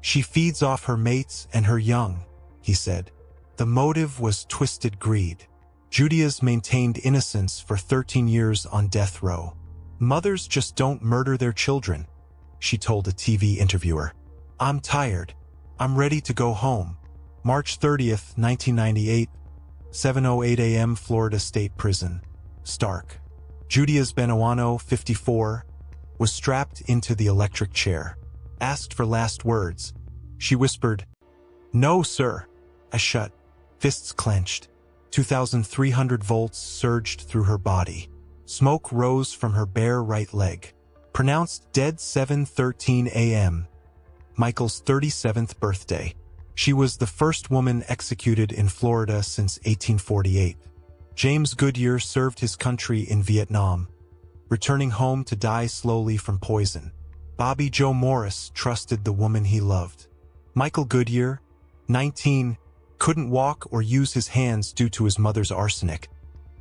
She feeds off her mates and her young, he said. The motive was twisted greed. Judias maintained innocence for 13 years on death row. Mothers just don't murder their children, she told a TV interviewer. I'm tired. I'm ready to go home. March 30th, 1998, 7:08 a.m. Florida State Prison, Stark. Judias Buenoano, 54, was strapped into the electric chair. Asked for last words. She whispered, "No, sir." I shut, fists clenched. 2,300 volts surged through her body. Smoke rose from her bare right leg. Pronounced dead 7:13 a.m. Michael's 37th birthday. She was the first woman executed in Florida since 1848. James Goodyear served his country in Vietnam, returning home to die slowly from poison. Bobby Joe Morris trusted the woman he loved. Michael Goodyear, 19, couldn't walk or use his hands due to his mother's arsenic,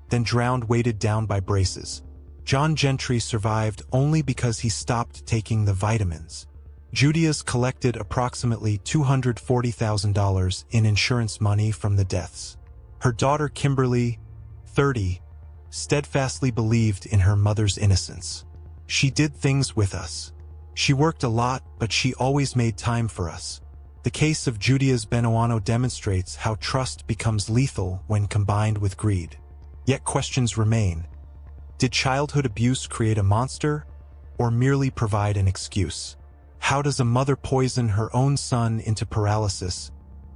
then drowned weighted down by braces. John Gentry survived only because he stopped taking the vitamins. Judias collected approximately $240,000 in insurance money from the deaths. Her daughter Kimberly, 30, steadfastly believed in her mother's innocence. She did things with us. She worked a lot, but she always made time for us. The case of Judias Buenoano demonstrates how trust becomes lethal when combined with greed. Yet questions remain. Did childhood abuse create a monster, or merely provide an excuse? How does a mother poison her own son into paralysis,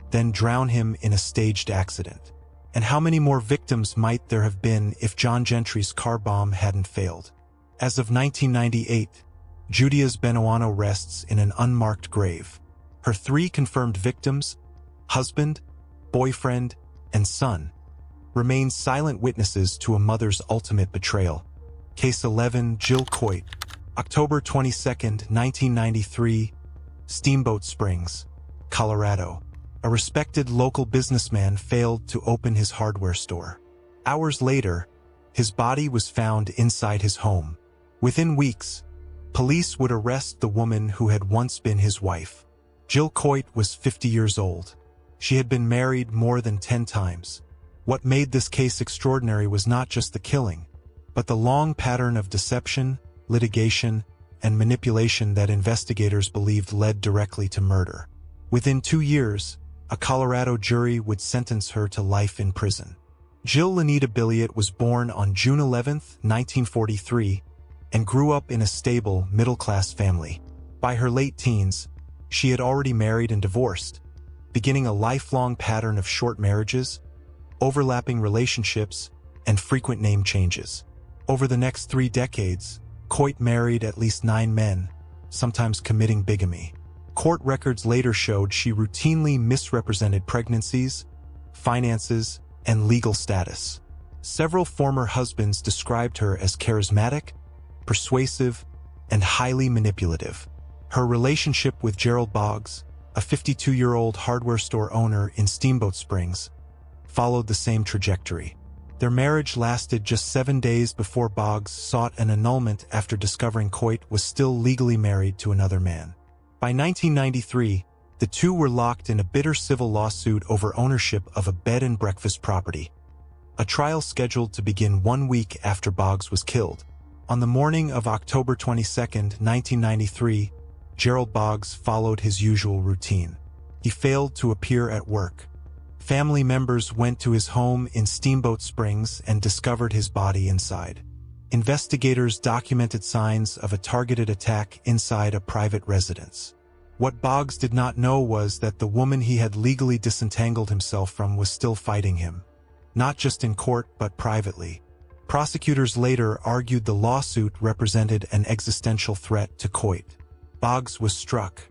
then drown him in a staged accident? And how many more victims might there have been if John Gentry's car bomb hadn't failed? As of 1998, Judias Buenoano rests in an unmarked grave. Her 3 confirmed victims, husband, boyfriend, and son, remain silent witnesses to a mother's ultimate betrayal. Case 11, Jill Coit, October 22, 1993, Steamboat Springs, Colorado. A respected local businessman failed to open his hardware store. Hours later, his body was found inside his home. Within weeks, police would arrest the woman who had once been his wife. Jill Coit was 50 years old. She had been married more than 10 times. What made this case extraordinary was not just the killing, but the long pattern of deception, litigation, and manipulation that investigators believed led directly to murder. Within 2 years, a Colorado jury would sentence her to life in prison. Jill Lenita Billiot was born on June 11, 1943, and grew up in a stable, middle-class family. By her late teens, she had already married and divorced, beginning a lifelong pattern of short marriages, overlapping relationships, and frequent name changes. Over the next 3 decades, Coit married at least 9 men, sometimes committing bigamy. Court records later showed she routinely misrepresented pregnancies, finances, and legal status. Several former husbands described her as charismatic, persuasive, and highly manipulative. Her relationship with Gerald Boggs, a 52-year-old hardware store owner in Steamboat Springs, followed the same trajectory. Their marriage lasted just 7 days before Boggs sought an annulment after discovering Coit was still legally married to another man. By 1993, the two were locked in a bitter civil lawsuit over ownership of a bed and breakfast property. A trial scheduled to begin 1 week after Boggs was killed. On the morning of October 22, 1993, Gerald Boggs followed his usual routine. He failed to appear at work. Family members went to his home in Steamboat Springs and discovered his body inside. Investigators documented signs of a targeted attack inside a private residence. What Boggs did not know was that the woman he had legally disentangled himself from was still fighting him, not just in court but privately. Prosecutors later argued the lawsuit represented an existential threat to Coit. Boggs was struck,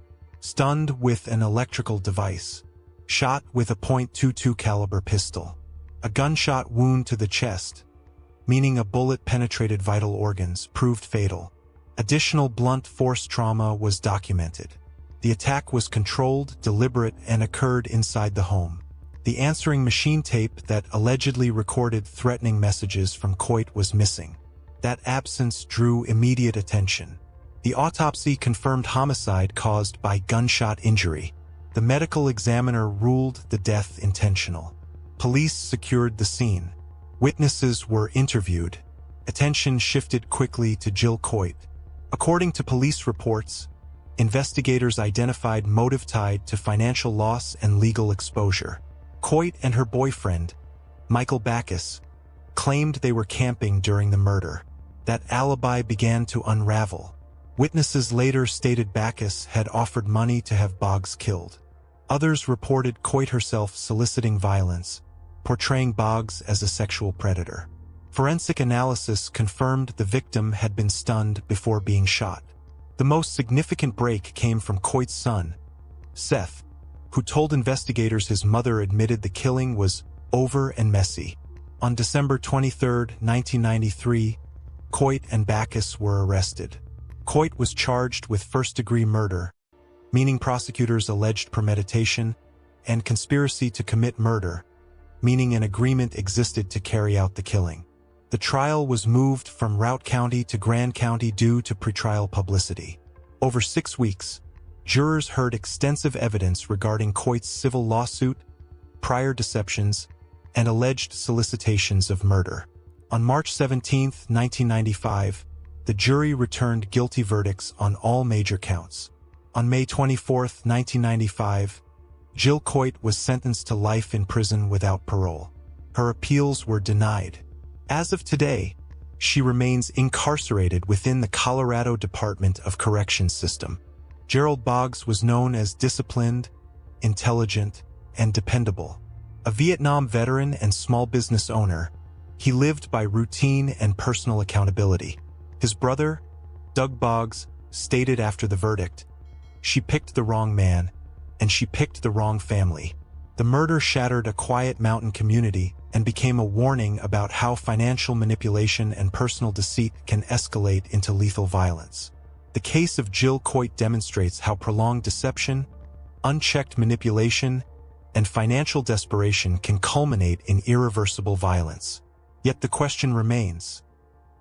stunned with an electrical device, shot with a .22 caliber pistol. A gunshot wound to the chest, meaning a bullet penetrated vital organs, proved fatal. Additional blunt force trauma was documented. The attack was controlled, deliberate, and occurred inside the home. The answering machine tape that allegedly recorded threatening messages from Coit was missing. That absence drew immediate attention. The autopsy confirmed homicide caused by gunshot injury. The medical examiner ruled the death intentional. Police secured the scene. Witnesses were interviewed. Attention shifted quickly to Jill Coit. According to police reports, investigators identified motive tied to financial loss and legal exposure. Coit and her boyfriend, Michael Backus, claimed they were camping during the murder. That alibi began to unravel. Witnesses later stated Backus had offered money to have Boggs killed. Others reported Coit herself soliciting violence, portraying Boggs as a sexual predator. Forensic analysis confirmed the victim had been stunned before being shot. The most significant break came from Coit's son, Seth, who told investigators his mother admitted the killing was over and messy. On December 23, 1993, Coit and Backus were arrested. Coit was charged with first-degree murder, meaning prosecutors alleged premeditation, and conspiracy to commit murder, meaning an agreement existed to carry out the killing. The trial was moved from Routt County to Grand County due to pretrial publicity. Over 6 weeks, jurors heard extensive evidence regarding Coit's civil lawsuit, prior deceptions, and alleged solicitations of murder. On March 17, 1995, the jury returned guilty verdicts on all major counts. On May 24, 1995, Jill Coit was sentenced to life in prison without parole. Her appeals were denied. As of today, she remains incarcerated within the Colorado Department of Corrections system. Gerald Boggs was known as disciplined, intelligent, and dependable. A Vietnam veteran and small business owner, he lived by routine and personal accountability. His brother, Doug Boggs, stated after the verdict, "She picked the wrong man, and she picked the wrong family." The murder shattered a quiet mountain community and became a warning about how financial manipulation and personal deceit can escalate into lethal violence. The case of Jill Coit demonstrates how prolonged deception, unchecked manipulation, and financial desperation can culminate in irreversible violence. Yet the question remains,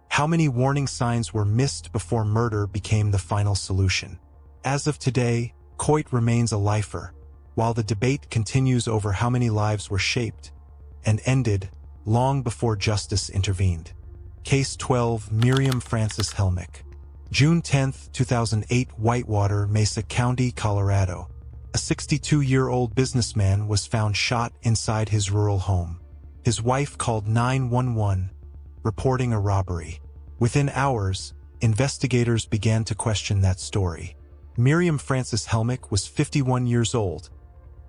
how many warning signs were missed before murder became the final solution? As of today, Coit remains a lifer, while the debate continues over how many lives were shaped and ended long before justice intervened. Case 12, Miriam Frances Helmick. June 10, 2008, Whitewater, Mesa County, Colorado. A 62-year-old businessman was found shot inside his rural home. His wife called 911, reporting a robbery. Within hours, investigators began to question that story. Miriam Frances Helmick was 51 years old,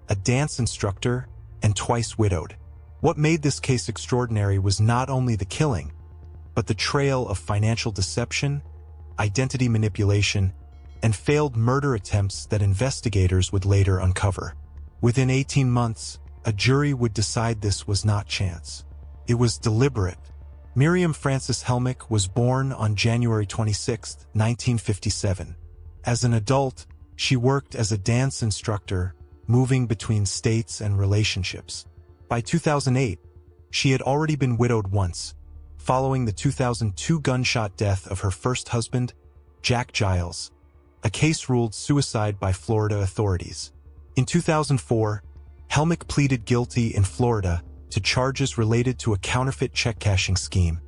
a dance instructor, and twice widowed. What made this case extraordinary was not only the killing, but the trail of financial deception, identity manipulation, and failed murder attempts that investigators would later uncover. Within 18 months, a jury would decide this was not chance. It was deliberate. Miriam Frances Helmick was born on January 26, 1957. As an adult, she worked as a dance instructor, moving between states and relationships. By 2008, she had already been widowed once, following the 2002 gunshot death of her first husband, Jack Giles, a case ruled suicide by Florida authorities. In 2004, Helmick pleaded guilty in Florida to charges related to a counterfeit check-cashing scheme,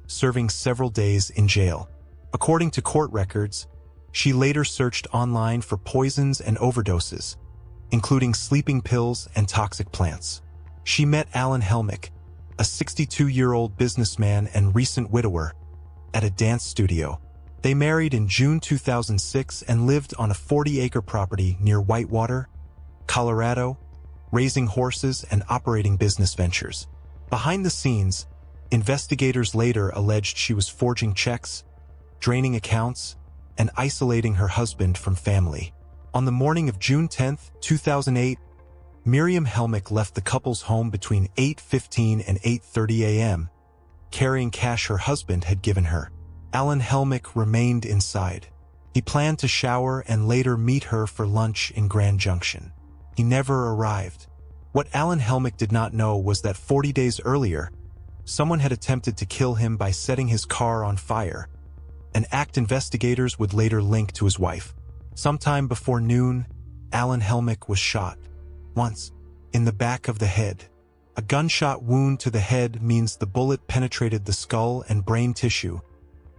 serving several days in jail. According to court records, she later searched online for poisons and overdoses, including sleeping pills and toxic plants. She met Alan Helmick, a 62-year-old businessman and recent widower, at a dance studio. They married in June 2006 and lived on a 40-acre property near Whitewater, Colorado, raising horses and operating business ventures. Behind the scenes, investigators later alleged she was forging checks, draining accounts, and isolating her husband from family. On the morning of June 10, 2008, Miriam Helmick left the couple's home between 8:15 and 8:30 a.m., carrying cash her husband had given her. Alan Helmick remained inside. He planned to shower and later meet her for lunch in Grand Junction. He never arrived. What Alan Helmick did not know was that 40 days earlier, someone had attempted to kill him by setting his car on fire, an act investigators would later link to his wife. Sometime before noon, Alan Helmick was shot. Once, in the back of the head. A gunshot wound to the head means the bullet penetrated the skull and brain tissue,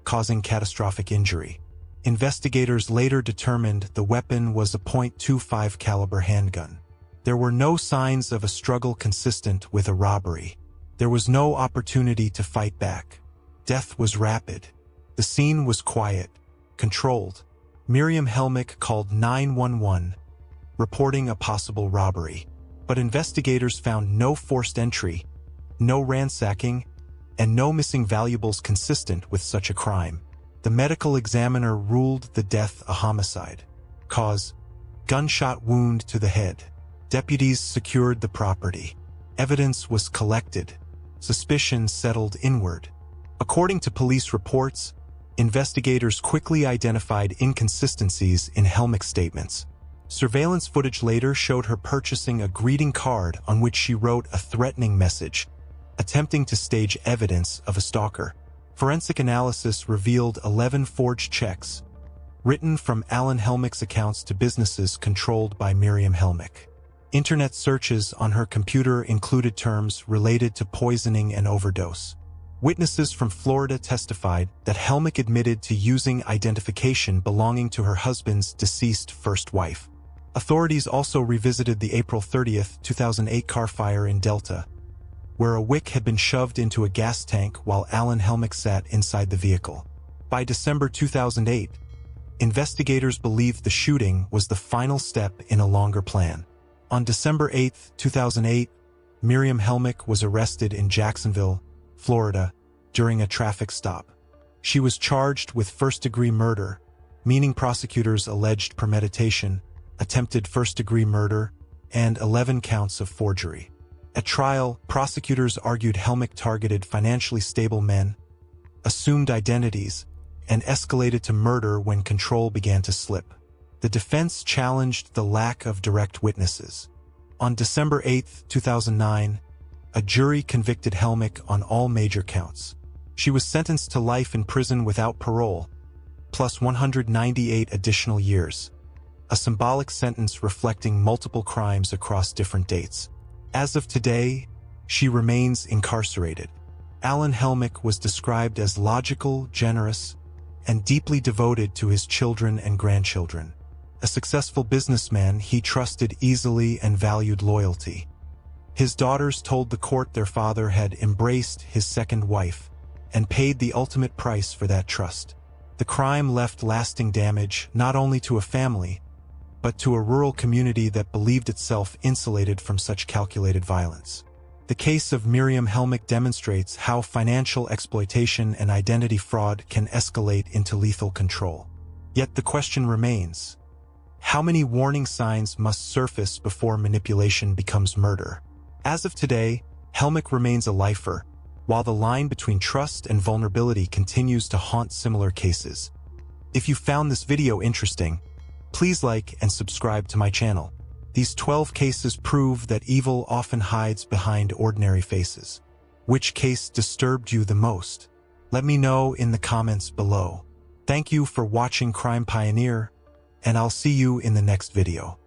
causing catastrophic injury. Investigators later determined the weapon was a .25 caliber handgun. There were no signs of a struggle consistent with a robbery. There was no opportunity to fight back. Death was rapid. The scene was quiet, controlled. Miriam Helmick called 911, reporting a possible robbery. But investigators found no forced entry, no ransacking, and no missing valuables consistent with such a crime. The medical examiner ruled the death a homicide. Cause: gunshot wound to the head. Deputies secured the property. Evidence was collected. Suspicion settled inward. According to police reports, investigators quickly identified inconsistencies in Helmick's statements. Surveillance footage later showed her purchasing a greeting card on which she wrote a threatening message, attempting to stage evidence of a stalker. Forensic analysis revealed 11 forged checks, written from Alan Helmick's accounts to businesses controlled by Miriam Helmick. Internet searches on her computer included terms related to poisoning and overdose. Witnesses from Florida testified that Helmick admitted to using identification belonging to her husband's deceased first wife. Authorities also revisited the April 30, 2008 car fire in Delta, where a wick had been shoved into a gas tank while Alan Helmick sat inside the vehicle. By December 2008, investigators believed the shooting was the final step in a longer plan. On December 8, 2008, Miriam Helmick was arrested in Jacksonville, Florida, during a traffic stop. She was charged with first-degree murder, meaning prosecutors alleged premeditation, attempted first-degree murder, and 11 counts of forgery. At trial, prosecutors argued Helmick targeted financially stable men, assumed identities, and escalated to murder when control began to slip. The defense challenged the lack of direct witnesses. On December 8, 2009, a jury convicted Helmick on all major counts. She was sentenced to life in prison without parole, plus 198 additional years, a symbolic sentence reflecting multiple crimes across different dates. As of today, she remains incarcerated. Alan Helmick was described as logical, generous, and deeply devoted to his children and grandchildren. A successful businessman, he trusted easily and valued loyalty. His daughters told the court their father had embraced his second wife and paid the ultimate price for that trust. The crime left lasting damage not only to a family, but to a rural community that believed itself insulated from such calculated violence. The case of Miriam Helmick demonstrates how financial exploitation and identity fraud can escalate into lethal control. Yet the question remains: how many warning signs must surface before manipulation becomes murder? As of today, Helmick remains a lifer, while the line between trust and vulnerability continues to haunt similar cases. If you found this video interesting, please like and subscribe to my channel. These 12 cases prove that evil often hides behind ordinary faces. Which case disturbed you the most? Let me know in the comments below. Thank you for watching Crime Pioneer, and I'll see you in the next video.